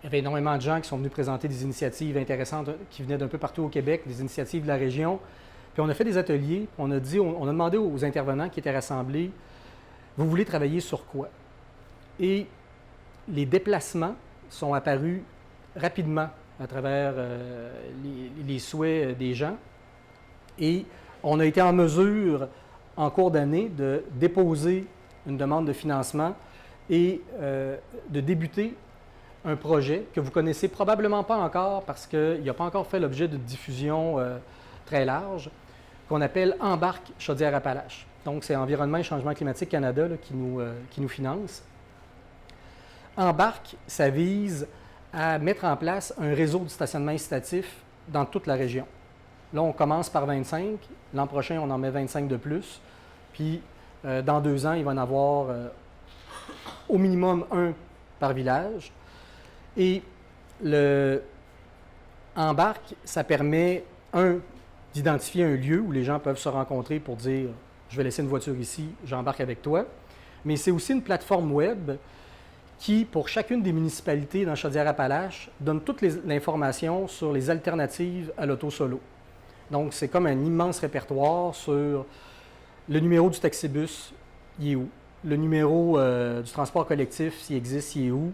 il y avait énormément de gens qui sont venus présenter des initiatives intéressantes qui venaient d'un peu partout au Québec, des initiatives de la région. Puis on a fait des ateliers, on a demandé aux intervenants qui étaient rassemblés, vous voulez travailler sur quoi? Et les déplacements sont apparus rapidement à travers les souhaits des gens. Et on a été en mesure, en cours d'année, de déposer une demande de financement et de débuter un projet que vous ne connaissez probablement pas encore parce qu'il n'a pas encore fait l'objet de diffusion très large, qu'on appelle Embarque Chaudière-Appalaches. Donc, c'est Environnement et Changement climatique Canada là, qui nous finance. Embarque, ça vise à mettre en place un réseau de stationnement incitatif dans toute la région. Là, on commence par 25. L'an prochain, on en met 25 de plus. Puis, dans 2 ans, il va en avoir au minimum un par village. Et le Embarque, ça permet, d'identifier un lieu où les gens peuvent se rencontrer pour dire « je vais laisser une voiture ici, j'embarque avec toi ». Mais c'est aussi une plateforme web qui, pour chacune des municipalités dans Chaudière-Appalaches, donne toute l'information sur les alternatives à l'auto solo. Donc, c'est comme un immense répertoire sur le numéro du taxibus, il est où? Le numéro du transport collectif, s'il existe, il est où?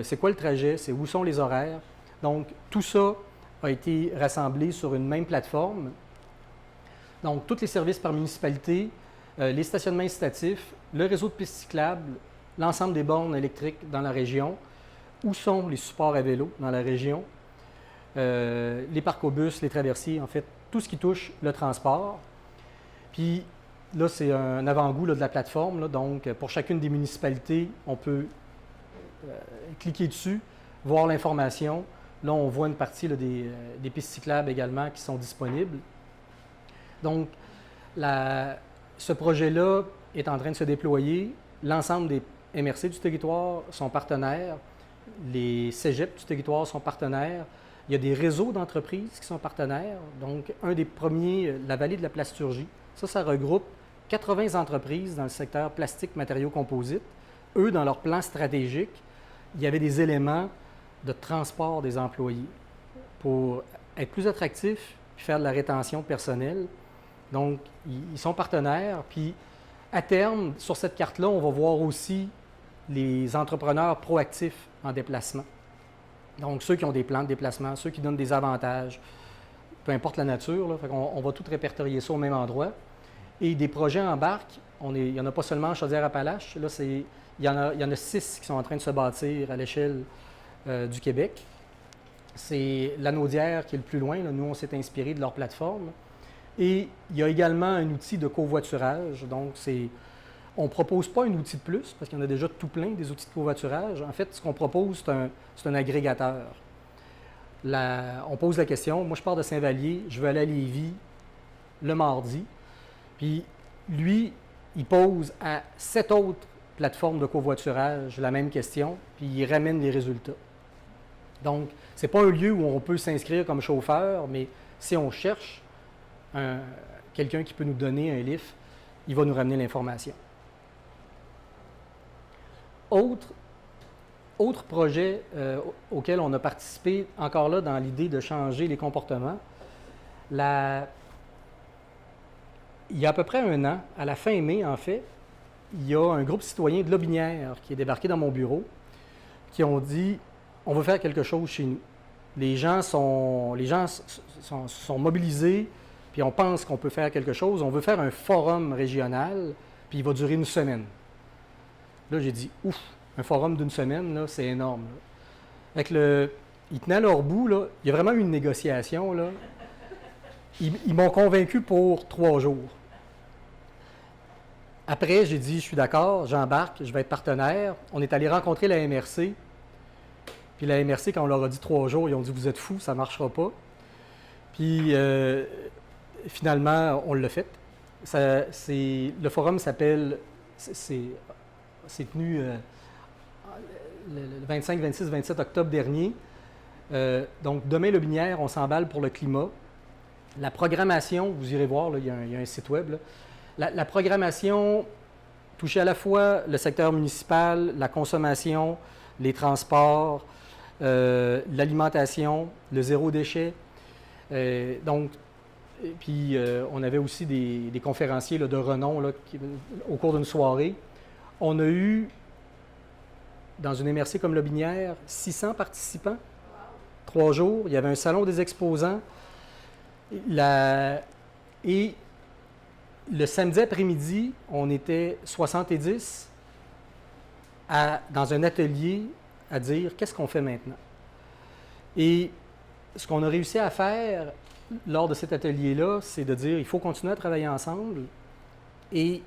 C'est quoi le trajet? C'est où sont les horaires? Donc, tout ça a été rassemblé sur une même plateforme. Donc, tous les services par municipalité, les stationnements incitatifs, le réseau de pistes cyclables, l'ensemble des bornes électriques dans la région, où sont les supports à vélo dans la région, les parcs aux bus, les traversiers, en fait, tout ce qui touche le transport. Puis, là, c'est un avant-goût de la plateforme. Là. Donc, pour chacune des municipalités, on peut cliquer dessus, voir l'information. Là, on voit une partie là, des pistes cyclables également qui sont disponibles. Donc, ce projet-là est en train de se déployer. L'ensemble des MRC du territoire sont partenaires. Les cégeps du territoire sont partenaires. Il y a des réseaux d'entreprises qui sont partenaires. Donc, un des premiers, la Vallée de la Plasturgie. Ça regroupe 80 entreprises dans le secteur plastique, matériaux composites. Eux, dans leur plan stratégique, il y avait des éléments de transport des employés pour être plus attractifs puis faire de la rétention personnelle. Donc, ils sont partenaires. Puis, à terme, sur cette carte-là, on va voir aussi les entrepreneurs proactifs en déplacement. Donc, ceux qui ont des plans de déplacement, ceux qui donnent des avantages, peu importe la nature, là, on va tout répertorier ça au même endroit. Et des projets Embarque, il n'y en a pas seulement en Chaudière-Appalaches, là, il y en a 6 qui sont en train de se bâtir à l'échelle du Québec. C'est Lanaudière qui est le plus loin, là. Nous, on s'est inspiré de leur plateforme. Et il y a également un outil de covoiturage. Donc, on ne propose pas un outil de plus, parce qu'il y en a déjà tout plein des outils de covoiturage. En fait, ce qu'on propose, c'est un agrégateur. On pose la question, moi je pars de Saint-Vallier, je veux aller à Lévis le mardi. Puis lui, il pose à 7 autres plateformes de covoiturage la même question, puis il ramène les résultats. Donc, ce n'est pas un lieu où on peut s'inscrire comme chauffeur, mais si on cherche quelqu'un qui peut nous donner un lift, il va nous ramener l'information. Autre projet auquel on a participé, encore là, dans l'idée de changer les comportements, il y a à peu près 1 an, à la fin mai, en fait, il y a un groupe citoyen de Lobinière qui est débarqué dans mon bureau, qui ont dit « on veut faire quelque chose chez nous ». Les gens sont mobilisés, puis on pense qu'on peut faire quelque chose. On veut faire un forum régional, puis il va durer 1 semaine. Là, j'ai dit « ouf, un forum d'1 semaine, là, c'est énorme. » Fait que ils tenaient à leur bout, là. Il y a vraiment eu une négociation, là. Ils m'ont convaincu pour 3 jours. Après, j'ai dit, je suis d'accord, j'embarque, je vais être partenaire. On est allé rencontrer la MRC. Puis la MRC, quand on leur a dit 3 jours, ils ont dit, vous êtes fous, ça ne marchera pas. Puis finalement, on l'a fait. Le forum s'appelle, c'est tenu le 25, 26, 27 octobre dernier. Donc, demain, Lobinière, on s'emballe pour le climat. La programmation, vous irez voir, là, il y a un site web. La programmation touchait à la fois le secteur municipal, la consommation, les transports, l'alimentation, le zéro déchet. Puis on avait aussi des conférenciers là, de renom là, au cours d'une soirée. On a eu, dans une MRC comme Lobinière, 600 participants, 3 jours. Il y avait un salon des exposants. Et le samedi après-midi, on était 70 dans un atelier à dire qu'est-ce qu'on fait maintenant. Et ce qu'on a réussi à faire lors de cet atelier-là, c'est de dire il faut continuer à travailler ensemble. Et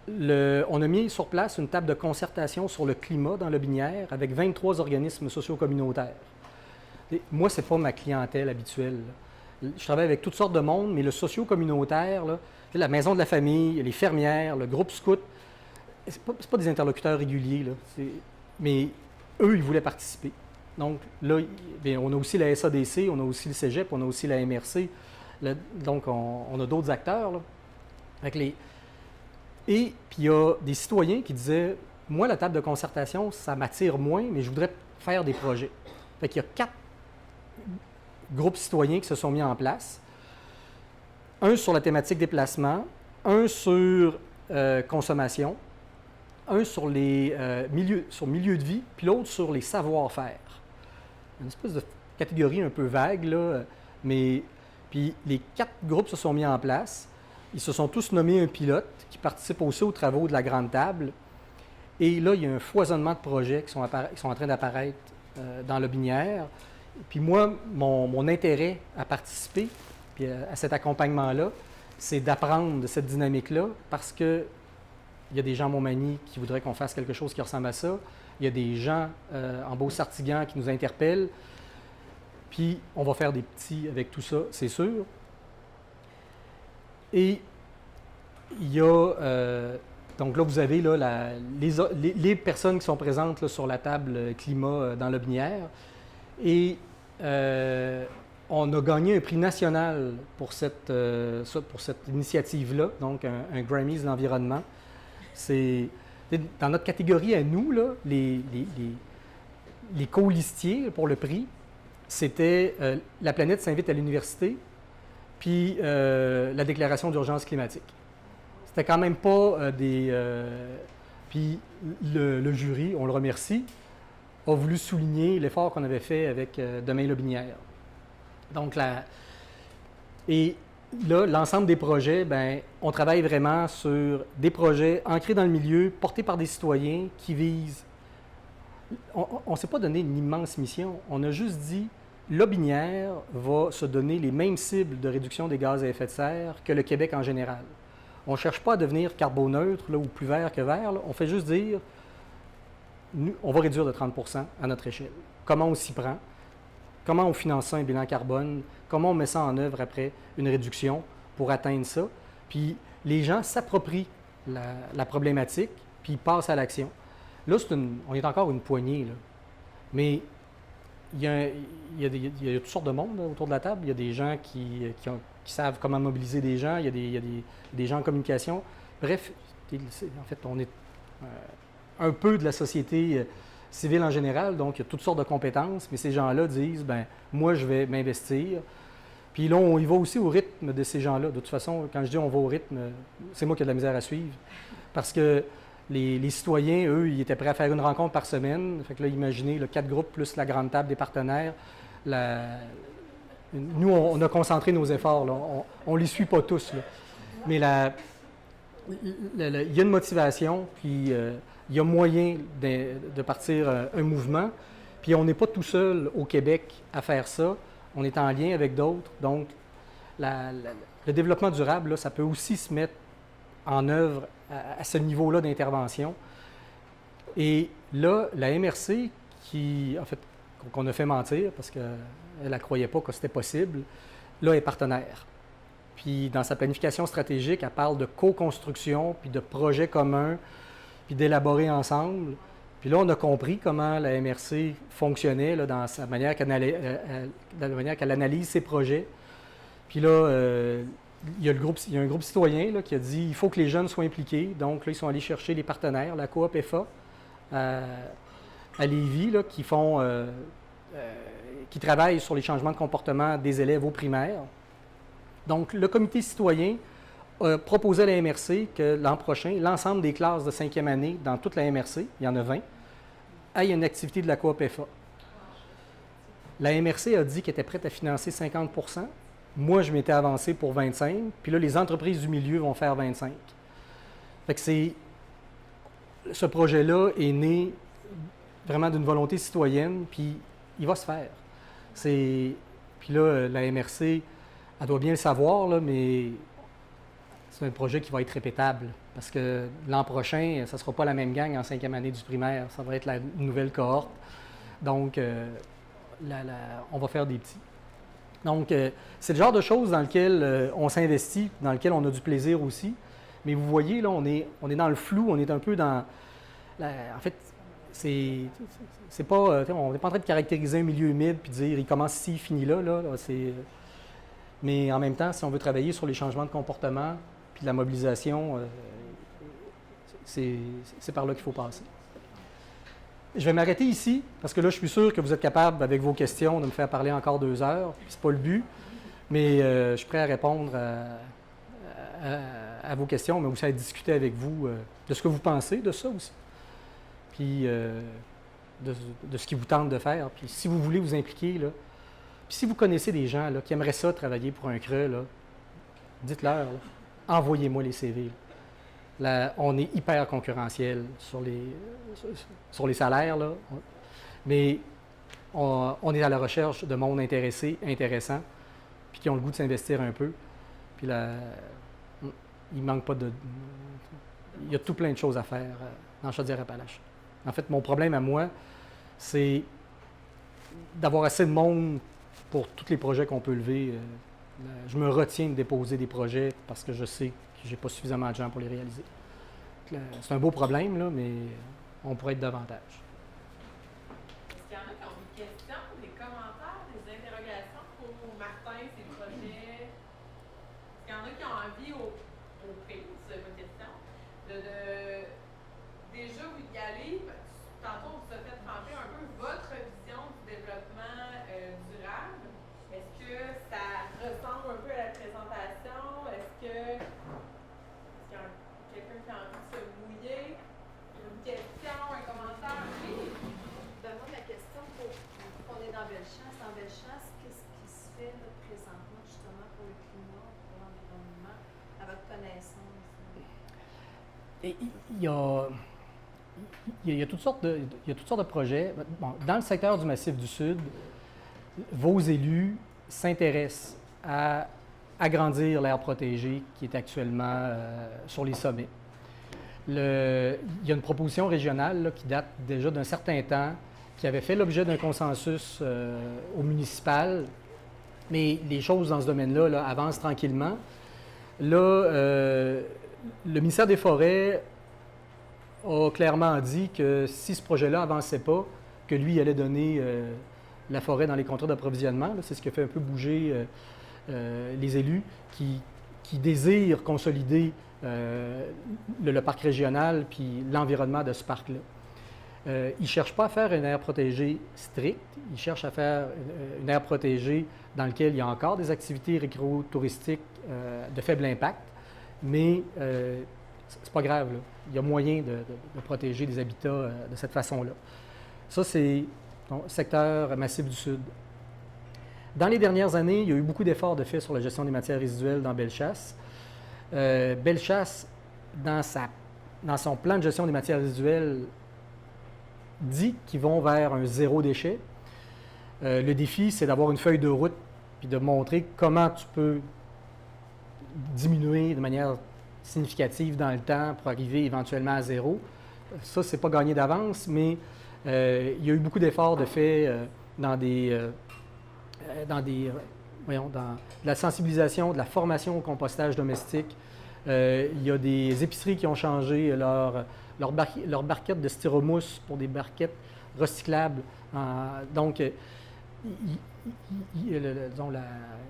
on a mis sur place une table de concertation sur le climat dans Lobinière avec 23 organismes socio-communautaires. Moi, ce n'est pas ma clientèle habituelle. Je travaille avec toutes sortes de monde, mais le socio-communautaire, là, la maison de la famille, les fermières, le groupe scout, ce n'est pas des interlocuteurs réguliers, là, mais eux, ils voulaient participer. Donc là, bien, on a aussi la SADC, on a aussi le Cégep, on a aussi la MRC. Donc, on a d'autres acteurs. Là. Et puis, il y a des citoyens qui disaient « Moi, la table de concertation, ça m'attire moins, mais je voudrais faire des projets. » Fait qu'il y a 4 groupes citoyens qui se sont mis en place. Un sur la thématique déplacement, un sur consommation, un sur les milieu de vie, puis l'autre sur les savoir-faire. Une espèce de catégorie un peu vague, là, mais puis les 4 groupes se sont mis en place. Ils se sont tous nommés un pilote qui participe aussi aux travaux de la grande table. Et là, il y a un foisonnement de projets qui sont en train d'apparaître dans Lobinière. Puis moi, mon intérêt à participer, puis à cet accompagnement-là, c'est d'apprendre de cette dynamique-là parce que il y a des gens à Montmagny qui voudraient qu'on fasse quelque chose qui ressemble à ça. Il y a des gens en Beauce-Sartiguan qui nous interpellent. Puis, on va faire des petits avec tout ça, c'est sûr. Et il y a... donc là, vous avez là, les personnes qui sont présentes là, sur la table climat dans Lobinière. Et on a gagné un prix national pour cette initiative-là, donc un Grammys de l'environnement. C'est dans notre catégorie à nous, là, les co-listiers pour le prix, c'était La planète s'invite à l'université, puis la déclaration d'urgence climatique. C'était quand même pas puis le jury, on le remercie, a voulu souligner l'effort qu'on avait fait avec Demain Lobinière. Donc, et là, l'ensemble des projets, bien, on travaille vraiment sur des projets ancrés dans le milieu, portés par des citoyens qui visent... On ne s'est pas donné une immense mission. On a juste dit, Lobinière va se donner les mêmes cibles de réduction des gaz à effet de serre que le Québec en général. On ne cherche pas à devenir carboneutre là, ou plus vert que vert. Là. On fait juste dire, on va réduire de 30 % à notre échelle. Comment on s'y prend? Comment on finance un bilan carbone? Comment on met ça en œuvre après une réduction pour atteindre ça? Puis les gens s'approprient la problématique, puis ils passent à l'action. Là, on est encore une poignée, là. Mais il y a toutes sortes de monde là, autour de la table. Il y a des gens qui savent comment mobiliser des gens. Il y a des gens en communication. Bref, en fait, on est un peu de la société civile en général, donc il y a toutes sortes de compétences, mais ces gens-là disent, ben moi, je vais m'investir. Puis là, on y va aussi au rythme de ces gens-là. De toute façon, quand je dis on va au rythme, c'est moi qui ai de la misère à suivre. Parce que les citoyens, eux, ils étaient prêts à faire une rencontre par semaine. Fait que là, imaginez, 4 groupes plus la grande table des partenaires. Nous, on a concentré nos efforts. Là. On ne les suit pas tous. Là. Mais il y a une motivation, puis il y a moyen de partir un mouvement. Puis on n'est pas tout seul au Québec à faire ça. On est en lien avec d'autres. Donc, le développement durable, là, ça peut aussi se mettre en œuvre à ce niveau-là d'intervention. Et là, la MRC, en fait, qu'on a fait mentir parce qu'elle ne croyait pas que c'était possible, là, est partenaire. Puis dans sa planification stratégique, elle parle de co-construction, puis de projets communs, puis d'élaborer ensemble. Puis là, on a compris comment la MRC fonctionnait là, dans sa manière qu'elle analyse ses projets. Puis là, il y a un groupe citoyen là, qui a dit il faut que les jeunes soient impliqués. Donc là, ils sont allés chercher les partenaires, la coop EFA à Lévis, là, qui travaillent sur les changements de comportement des élèves au primaire. Donc, le comité citoyen a proposé à la MRC que l'an prochain, l'ensemble des classes de 5e année dans toute la MRC, il y en a 20, aille une activité de la coop EFA. La MRC a dit qu'elle était prête à financer 50 %. Moi, je m'étais avancé pour 25 %. Puis là, les entreprises du milieu vont faire 25 %. Fait que ce projet-là est né vraiment d'une volonté citoyenne, puis il va se faire. Puis là, la MRC, elle doit bien le savoir, là, mais c'est un projet qui va être répétable. Parce que l'an prochain, ça ne sera pas la même gang en 5e année du primaire. Ça va être la nouvelle cohorte. Donc, on va faire des petits. Donc, c'est le genre de choses dans lequel on s'investit, dans lequel on a du plaisir aussi. Mais vous voyez, là, on est dans le flou, on est un peu dans... en fait, c'est pas... on n'est pas en train de caractériser un milieu humide puis dire il commence ici, il finit là. Mais en même temps, si on veut travailler sur les changements de comportement puis la mobilisation, c'est par là qu'il faut passer. Je vais m'arrêter ici, parce que là, je suis sûr que vous êtes capable, avec vos questions, de me faire parler encore 2 heures. C'est pas le but, mais je suis prêt à répondre à vos questions, mais aussi à discuter avec vous de ce que vous pensez de ça aussi, puis de ce qui vous tente de faire. Puis si vous voulez vous impliquer, là, puis si vous connaissez des gens là, qui aimeraient ça travailler pour un CRE, là, dites-leur, là, envoyez-moi les CV. Là, on est hyper concurrentiel sur les salaires, là. Mais on est à la recherche de monde intéressé, intéressant, puis qui ont le goût de s'investir un peu. Puis là, il manque pas de... Il y a tout plein de choses à faire dans Chaudière-Appalaches. En fait, mon problème à moi, c'est d'avoir assez de monde pour tous les projets qu'on peut lever. Je me retiens de déposer des projets parce que je sais que je n'ai pas suffisamment de gens pour les réaliser. C'est un beau problème, là, mais on pourrait être davantage. Est-ce qu'il y en a qui ont des questions, des commentaires, des interrogations pour Martin, ses projets? Est-ce qu'il y en a qui ont envie, au prix, c'est ma question, de déjà vous y aller? Tantôt, vous avez fait rentrer un peu votre vision du développement durable. Est-ce que ça ressemble un peu à la présentation? Est-ce qu'il y a quelqu'un qui a envie de se mouiller? Une question, un commentaire? Oui? Ben moi, ma question, on est dans Bellechasse. Dans Bellechasse, qu'est-ce qui se fait là, présentement, justement, pour le climat, pour l'environnement, à votre connaissance? Et il y a toutes sortes de projets. Bon, dans le secteur du Massif du Sud, vos élus s'intéressent à agrandir l'aire protégée qui est actuellement sur les sommets. Il y a une proposition régionale là, qui date déjà d'un certain temps, qui avait fait l'objet d'un consensus au municipal, mais les choses dans ce domaine-là là, avancent tranquillement. Là, le ministère des Forêts a clairement dit que si ce projet-là n'avançait pas, que lui allait donner la forêt dans les contrats d'approvisionnement. C'est ce qui a fait un peu bouger les élus qui désirent consolider le parc régional puis l'environnement de ce parc-là. Ils ne cherchent pas à faire une aire protégée stricte, ils cherchent à faire une aire protégée dans laquelle il y a encore des activités récréo-touristiques de faible impact, mais c'est pas grave, là. Il y a moyen de protéger des habitats de cette façon-là. Ça, c'est le secteur Massif du Sud. Dans les dernières années, il y a eu beaucoup d'efforts de fait sur la gestion des matières résiduelles dans Bellechasse. Bellechasse, dans son plan de gestion des matières résiduelles, dit qu'ils vont vers un zéro déchet. Le défi, c'est d'avoir une feuille de route puis de montrer comment tu peux diminuer de manière significative dans le temps pour arriver éventuellement à zéro. Ça, c'est pas gagné d'avance, mais il y a eu beaucoup d'efforts de fait dans des dans la sensibilisation, de la formation au compostage domestique. Il y a des épiceries qui ont changé leur barquette de styromousse pour des barquettes recyclables. Donc, disons,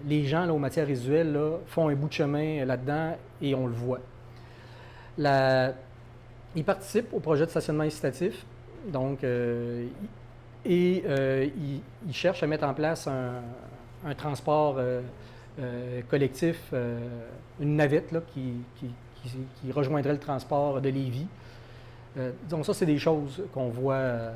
les gens là, aux matières résiduelles là, font un bout de chemin là-dedans et on le voit. Ils participent au projet de stationnement incitatif. Donc, ils cherchent à mettre en place un transport collectif, une navette là, qui rejoindrait le transport de Lévis. Donc ça, c'est des choses qu'on voit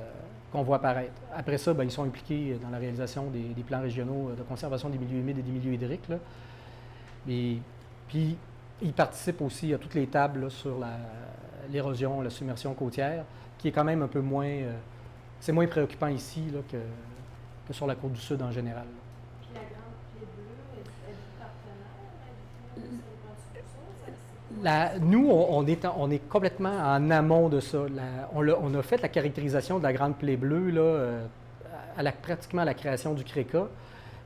apparaître. Après ça, ils sont impliqués dans la réalisation des plans régionaux de conservation des milieux humides et des milieux hydriques. Là. Puis, ils participent aussi à toutes les tables là, sur l'érosion, la submersion côtière, qui est quand même un peu moins... c'est moins préoccupant ici là, que sur la côte du Sud en général. Puis la grande plaie bleue, êtes-vous partenaire? Nous, on est complètement en amont de ça. On a fait la caractérisation de la grande plaie bleue là, pratiquement à la création du CRECA,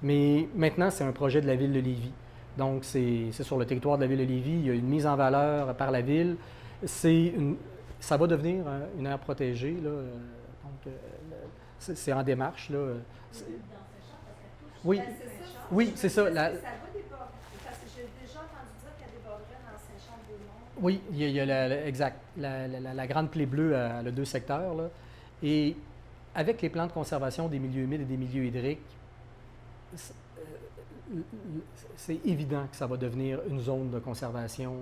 mais maintenant, c'est un projet de la Ville de Lévis. Donc, c'est sur le territoire de la Ville de Lévis. Il y a une mise en valeur par la Ville. Ça va devenir une aire protégée. Là, donc, c'est en démarche. Là. Oui, oui, c'est ça. Ça va déborder, parce que j'ai déjà entendu dire qu'elle déborderait dans Saint-Champ-de-Beaumont. Oui, il y a exact. La grande plaie bleue, elle a 2 secteurs. Là. Et avec les plans de conservation des milieux humides et des milieux hydriques, c'est évident que ça va devenir une zone de conservation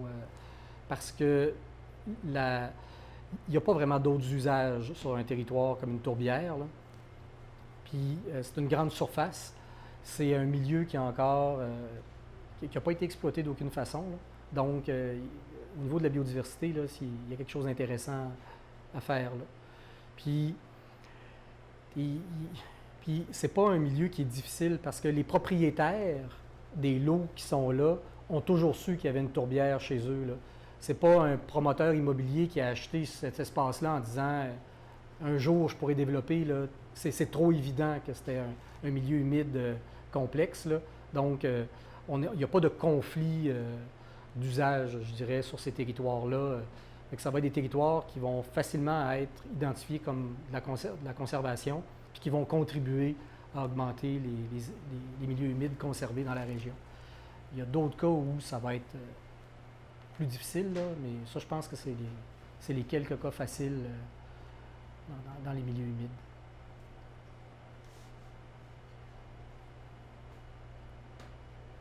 parce que il n'y a pas vraiment d'autres usages sur un territoire comme une tourbière. Là. Puis c'est une grande surface. C'est un milieu qui a encore qui n'a pas été exploité d'aucune façon. Là. Donc, au niveau de la biodiversité, là, il y a quelque chose d'intéressant à faire. Là. Puis c'est pas un milieu qui est difficile parce que les propriétaires des lots qui sont là ont toujours su qu'il y avait une tourbière chez eux. Là. C'est pas un promoteur immobilier qui a acheté cet espace-là en disant un jour je pourrais développer. Là. C'est trop évident que c'était un milieu humide complexe. Là. Donc, il n'y a pas de conflit d'usage, je dirais, sur ces territoires-là. Ça va être des territoires qui vont facilement être identifiés comme de la conservation, puis qui vont contribuer à augmenter les milieux humides conservés dans la région. Il y a d'autres cas où ça va être plus difficile, là, mais ça, je pense que c'est les quelques cas faciles dans les milieux humides.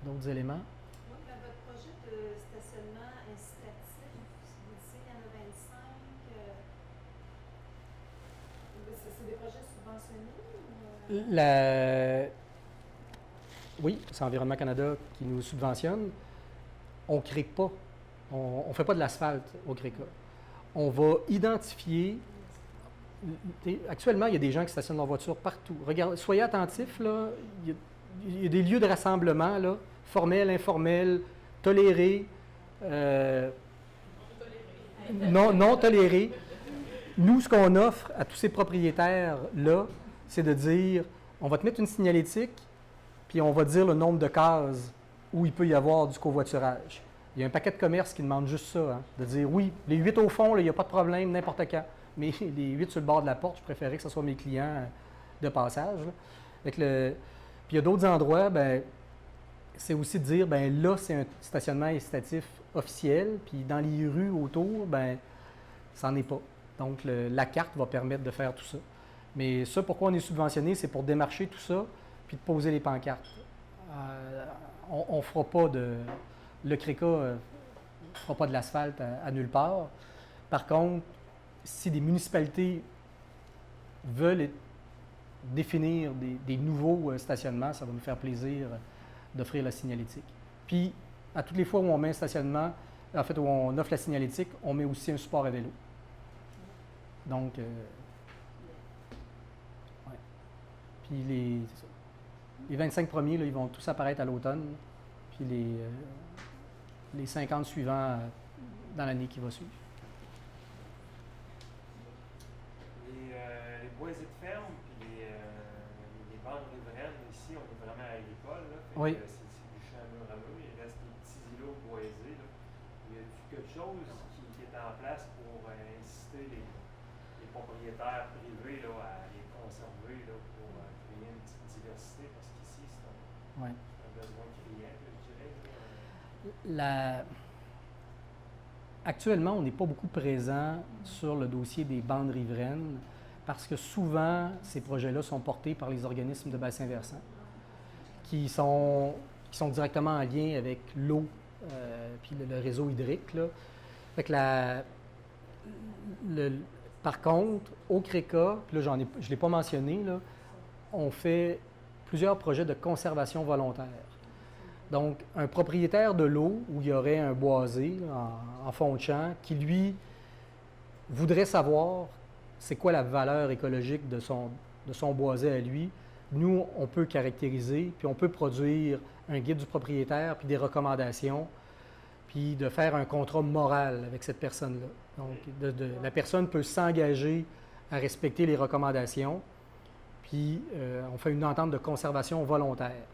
D'autres éléments? Oui, mais votre projet de stationnement incitatif, vous disiez qu'il y en a 25, c'est des projets subventionnés? Oui, c'est Environnement Canada qui nous subventionne. On ne crée pas, on ne fait pas de l'asphalte au CRECA. On va identifier. Actuellement, il y a des gens qui stationnent leur voiture partout. Regardez, soyez attentifs, là. Il y a des lieux de rassemblement, là, formels, informels, tolérés, non tolérés. Nous, ce qu'on offre à tous ces propriétaires-là, c'est de dire, on va te mettre une signalétique, puis on va dire le nombre de cases où il peut y avoir du covoiturage. Il y a un paquet de commerces qui demande juste ça, hein, de dire, oui, les 8 au fond, il n'y a pas de problème, n'importe quand. Mais les 8 sur le bord de la porte, je préférais que ce soit mes clients de passage. Là. Puis il y a d'autres endroits, c'est aussi de dire, là, c'est un stationnement incitatif officiel, puis dans les rues autour, ça n'en est pas. Donc, la carte va permettre de faire tout ça. Mais ça, pourquoi on est subventionné, c'est pour démarcher tout ça, puis de poser les pancartes. On ne fera pas le CRECA ne fera pas de l'asphalte à nulle part. Par contre, si des municipalités veulent définir des nouveaux stationnements, ça va nous faire plaisir d'offrir la signalétique. Puis, à toutes les fois où on met un stationnement, en fait, où on offre la signalétique, on met aussi un support à vélo. Donc, ouais. Puis les 25 premiers, là, ils vont tous apparaître à l'automne, puis les 50 suivants dans l'année qui va suivre. Les boisés de ferme puis les bandes riveraines, ici, on est vraiment agricole. Là, oui. Actuellement, on n'est pas beaucoup présent sur le dossier des bandes riveraines parce que souvent, ces projets-là sont portés par les organismes de bassin versant qui sont directement en lien avec l'eau puis le réseau hydrique, là. Fait que par contre, au CRECA, puis là, je ne l'ai pas mentionné, là, on fait plusieurs projets de conservation volontaire. Donc, un propriétaire de l'eau où il y aurait un boisé en fond de champ qui, lui, voudrait savoir c'est quoi la valeur écologique de son boisé à lui. Nous, on peut caractériser, puis on peut produire un guide du propriétaire, puis des recommandations, puis de faire un contrat moral avec cette personne-là. Donc, la personne peut s'engager à respecter les recommandations, puis on fait une entente de conservation volontaire.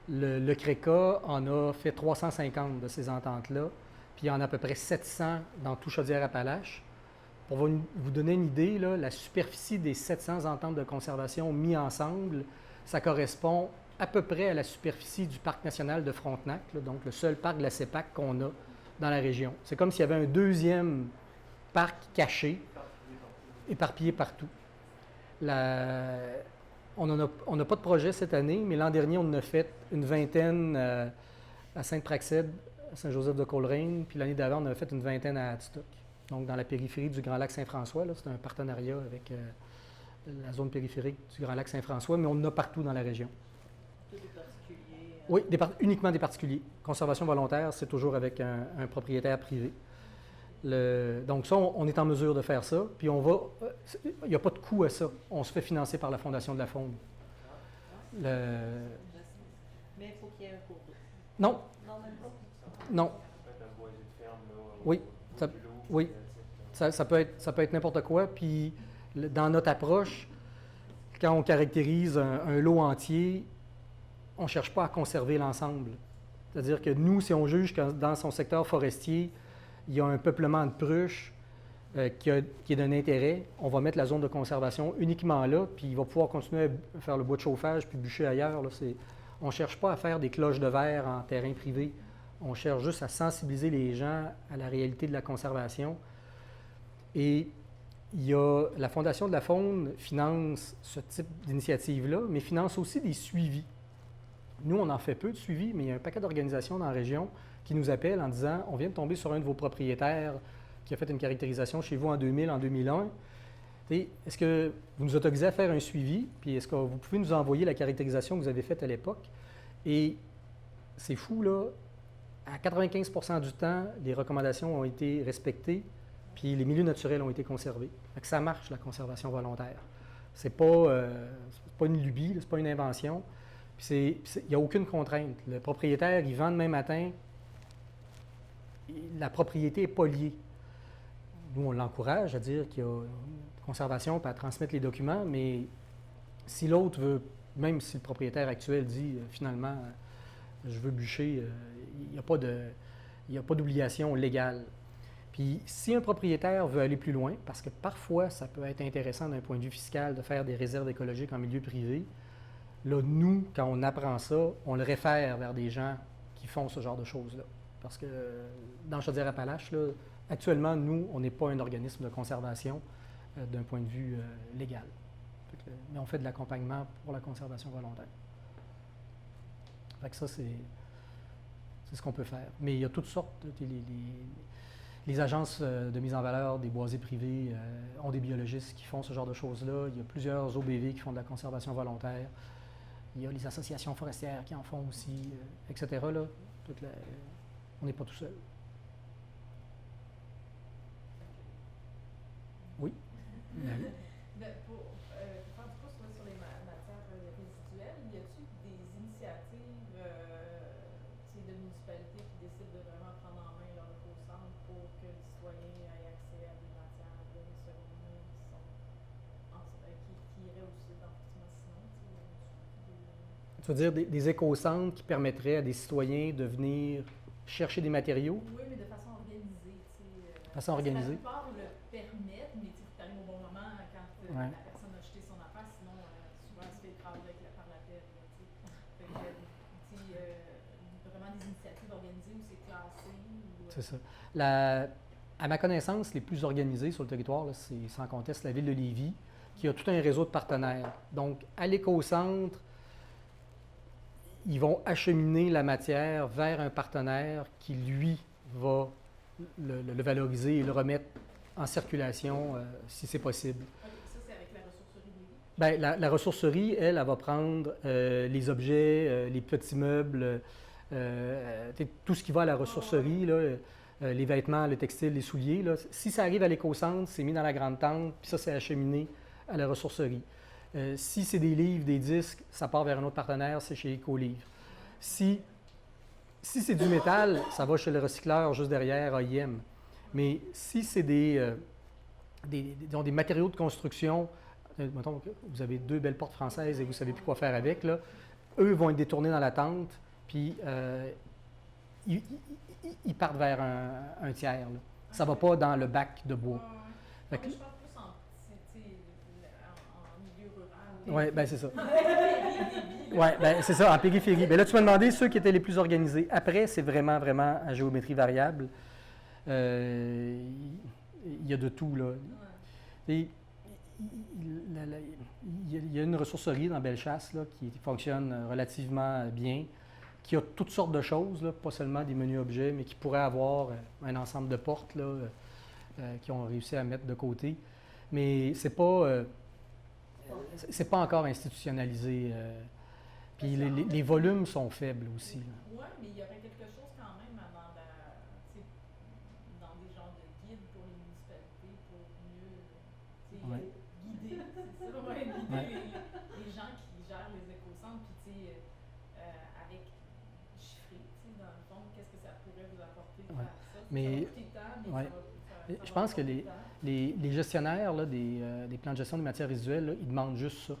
Le CRECA en a fait 350 de ces ententes-là, puis il y en a à peu près 700 dans tout Chaudière-Appalaches. Pour vous donner une idée, là, la superficie des 700 ententes de conservation mis ensemble, ça correspond à peu près à la superficie du parc national de Frontenac, là, donc le seul parc de la CEPAC qu'on a dans la région. C'est comme s'il y avait un deuxième parc caché, éparpillé partout. On n'a pas de projet cette année, mais l'an dernier, on en a fait une vingtaine à Sainte-Praxède, à Saint-Joseph-de-Coleraine, puis l'année d'avant, on en a fait une vingtaine à Hadstock. Donc, dans la périphérie du Grand Lac Saint-François, c'est un partenariat avec la zone périphérique du Grand Lac Saint-François, mais on en a partout dans la région. Tous des particuliers? Oui, uniquement des particuliers. Conservation volontaire, c'est toujours avec un propriétaire privé. Donc ça, on est en mesure de faire ça, puis il n'y a pas de coût à ça. On se fait financer par la Fondation de la Faune. Mais il faut qu'il y ait un cours d'eau. Non. Non, même pas? Non. Oui. Oui. Ça peut être n'importe quoi. Puis, dans notre approche, quand on caractérise un lot entier, on ne cherche pas à conserver l'ensemble. C'est-à-dire que nous, si on juge que dans son secteur forestier, il y a un peuplement de pruches qui est d'un intérêt, on va mettre la zone de conservation uniquement là, puis il va pouvoir continuer à faire le bois de chauffage puis bûcher ailleurs. Là, on ne cherche pas à faire des cloches de verre en terrain privé. On cherche juste à sensibiliser les gens à la réalité de la conservation. Et la Fondation de la Faune finance ce type d'initiative-là, mais finance aussi des suivis. Nous, on en fait peu de suivis, mais il y a un paquet d'organisations dans la région qui nous appellent en disant « On vient de tomber sur un de vos propriétaires qui a fait une caractérisation chez vous en 2000, en 2001. Est-ce que vous nous autorisez à faire un suivi? Puis est-ce que vous pouvez nous envoyer la caractérisation que vous avez faite à l'époque? » Et c'est fou, là. À 95% du temps, les recommandations ont été respectées, puis les milieux naturels ont été conservés. Fait que ça marche, la conservation volontaire. C'est pas une lubie, c'est pas une invention. Il n'y a aucune contrainte. Le propriétaire, il vend demain matin, la propriété n'est pas liée. Nous, on l'encourage à dire qu'il y a une conservation et à transmettre les documents, mais si l'autre veut, même si le propriétaire actuel dit finalement, je veux bûcher, il n'y a pas d'obligation légale. Puis, si un propriétaire veut aller plus loin, parce que parfois, ça peut être intéressant d'un point de vue fiscal de faire des réserves écologiques en milieu privé, là, nous, quand on apprend ça, on le réfère vers des gens qui font ce genre de choses-là. Parce que dans Chaudière-Appalaches, là, actuellement, nous, on n'est pas un organisme de conservation d'un point de vue légal. Mais on fait de l'accompagnement pour la conservation volontaire. Fait que ça, c'est ce qu'on peut faire. Mais il y a toutes sortes. Les agences de mise en valeur des boisés privés ont des biologistes qui font ce genre de choses-là. Il y a plusieurs OBV qui font de la conservation volontaire. Il y a les associations forestières qui en font aussi, etc. Là. On n'est pas tout seul. Oui? Pour faire du pouce sur les matières résiduelles, y a-t-il des initiatives de municipalités qui décident de vraiment prendre en main leur éco-centre pour que les citoyens aient accès à des matières de secondaires qui iraient aussi d'enfouissement sinon? Tu veux dire des éco-centres qui permettraient à des citoyens de venir chercher des matériaux? Oui, mais de façon organisée. De façon organisée? La plupart le permettent, mais tu arrives au bon moment quand la personne a jeté son affaire, sinon souvent elle se fait écraser par la pelle. Vraiment des initiatives organisées où c'est classé? C'est ça. À ma connaissance, les plus organisés sur le territoire, là, c'est sans conteste la ville de Lévis, qui a tout un réseau de partenaires. Donc, à l'éco-centre, ils vont acheminer la matière vers un partenaire qui, lui, va le valoriser et le remettre en circulation si c'est possible. OK, ça, c'est avec la ressourcerie de Lévis? Bien, la ressourcerie, elle va prendre les objets, les petits meubles, tout ce qui va à la ressourcerie, là, les vêtements, le textile, les souliers. Là. Si ça arrive à l'éco-centre, c'est mis dans la grande tente, puis ça, c'est acheminé à la ressourcerie. Si c'est des livres, des disques, ça part vers un autre partenaire, c'est chez Écolivre. Si c'est du métal, ça va chez le recycleur juste derrière, AIM. Mais si c'est disons, des matériaux de construction, mettons que vous avez 2 belles portes françaises et vous ne savez plus quoi faire avec, là, eux vont être détournés dans la tente, puis ils partent vers un tiers. Là. Ça ne va pas dans le bac de bois. Ouais. Je parle plus en milieu rural. Oui, bien c'est ça. Oui, bien c'est ça, en périphérie. Bien là, tu m'as demandé ceux qui étaient les plus organisés. Après, c'est vraiment, vraiment à géométrie variable. Il y a de tout, là. Et, il y a une ressourcerie dans Bellechasse là, qui fonctionne relativement bien, qui a toutes sortes de choses, là, pas seulement des menus objets, mais qui pourrait avoir un ensemble de portes là, qui ont réussi à mettre de côté. Mais c'est pas encore institutionnalisé. Puis les volumes sont faibles aussi. Oui, mais il y aurait quelque chose quand même dans des genres de guides pour les municipalités pour mieux guider, c'est ça, guider les gens qui gèrent les éco-centres, puis avec chiffrer, dans le fond, qu'est-ce que ça pourrait vous apporter de faire ça? Mais, ça va coûter tant, mais ça va je pense que les gestionnaires là, des plans de gestion des matières résiduelles, là, ils demandent juste ça.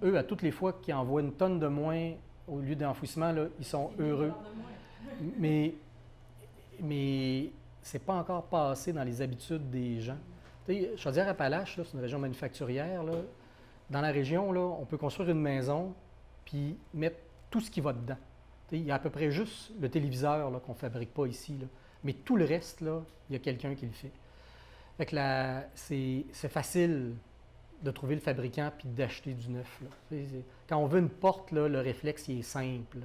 Eux, à toutes les fois qu'ils envoient une tonne de moins au lieu d'enfouissement, là, ils sont heureux. mais c'est pas encore passé dans les habitudes des gens. Chaudière-Appalaches, c'est une région manufacturière. Là. Dans la région, là, on peut construire une maison puis mettre tout ce qui va dedans. Il y a à peu près juste le téléviseur là, qu'on ne fabrique pas ici. Là. Mais tout le reste, là, il y a quelqu'un qui le fait. Fait que c'est facile de trouver le fabricant puis d'acheter du neuf. Là. Quand on veut une porte, là, le réflexe il est simple.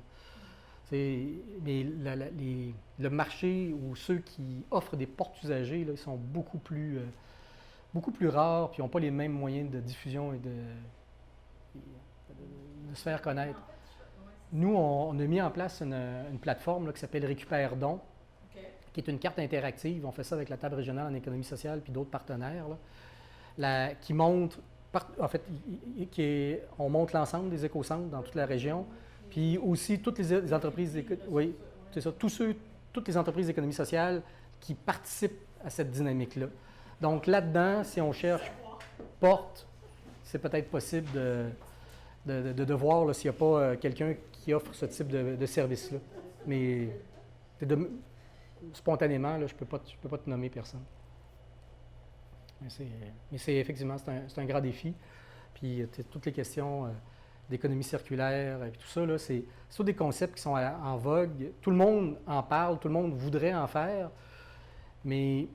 Mais le marché ou ceux qui offrent des portes usagées, là, ils sont beaucoup plus rares puis n'ont pas les mêmes moyens de diffusion et de se faire connaître. Nous, on a mis en place une plateforme là, qui s'appelle Récupère Don, qui est une carte interactive. On fait ça avec la table régionale en économie sociale puis d'autres partenaires. Là, qui montre, on montre l'ensemble des éco-centres dans toute la région, puis aussi toutes les entreprises, c'est ça, toutes les entreprises d'économie sociale qui participent à cette dynamique-là. Donc là-dedans, si on cherche porte, c'est peut-être possible de voir là, s'il n'y a pas quelqu'un qui offre ce type de service-là. Mais spontanément, là, je ne peux pas te nommer personne. Mais c'est effectivement, c'est un grand défi. Puis toutes les questions d'économie circulaire et tout ça, là, c'est tous des concepts qui sont en vogue. Tout le monde en parle, tout le monde voudrait en faire. Mais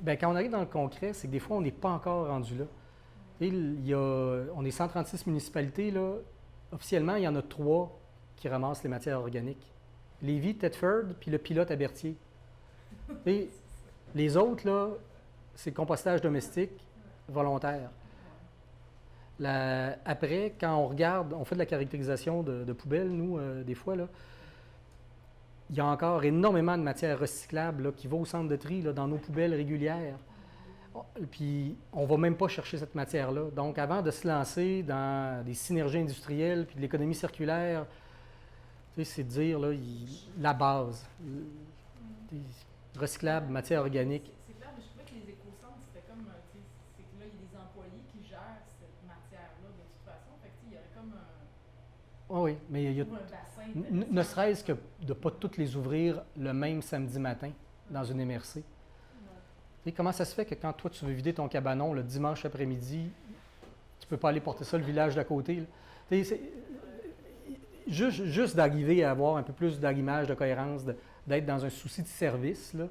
quand on arrive dans le concret, c'est que des fois, on n'est pas encore rendu là. On est 136 municipalités. Là. Officiellement, il y en a 3 qui ramassent les matières organiques. Lévis, Thetford, puis le pilote à Berthier. Et les autres, là, c'est compostage domestique volontaire. Après, quand on regarde, on fait de la caractérisation de poubelles, nous, des fois, là, il y a encore énormément de matière recyclable là, qui va au centre de tri là, dans nos poubelles régulières. Puis, on ne va même pas chercher cette matière-là. Donc, avant de se lancer dans des synergies industrielles puis de l'économie circulaire, c'est de dire là, la base, recyclable, matière organique. C'est clair, mais je trouvais que les éco-centres, c'était comme, c'est que là, il y a des employés qui gèrent cette matière-là de toute façon. Fait que, il y aurait comme oui, mais il y a un bassin. ne serait-ce que de ne pas toutes les ouvrir le même samedi matin dans une MRC. Et comment ça se fait que quand toi, tu veux vider ton cabanon le dimanche après-midi, tu ne peux pas aller porter ça le village d'à côté? juste d'arriver à avoir un peu plus d'arrimage, de cohérence, d'être dans un souci de service, là,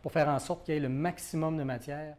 pour faire en sorte qu'il y ait le maximum de matière.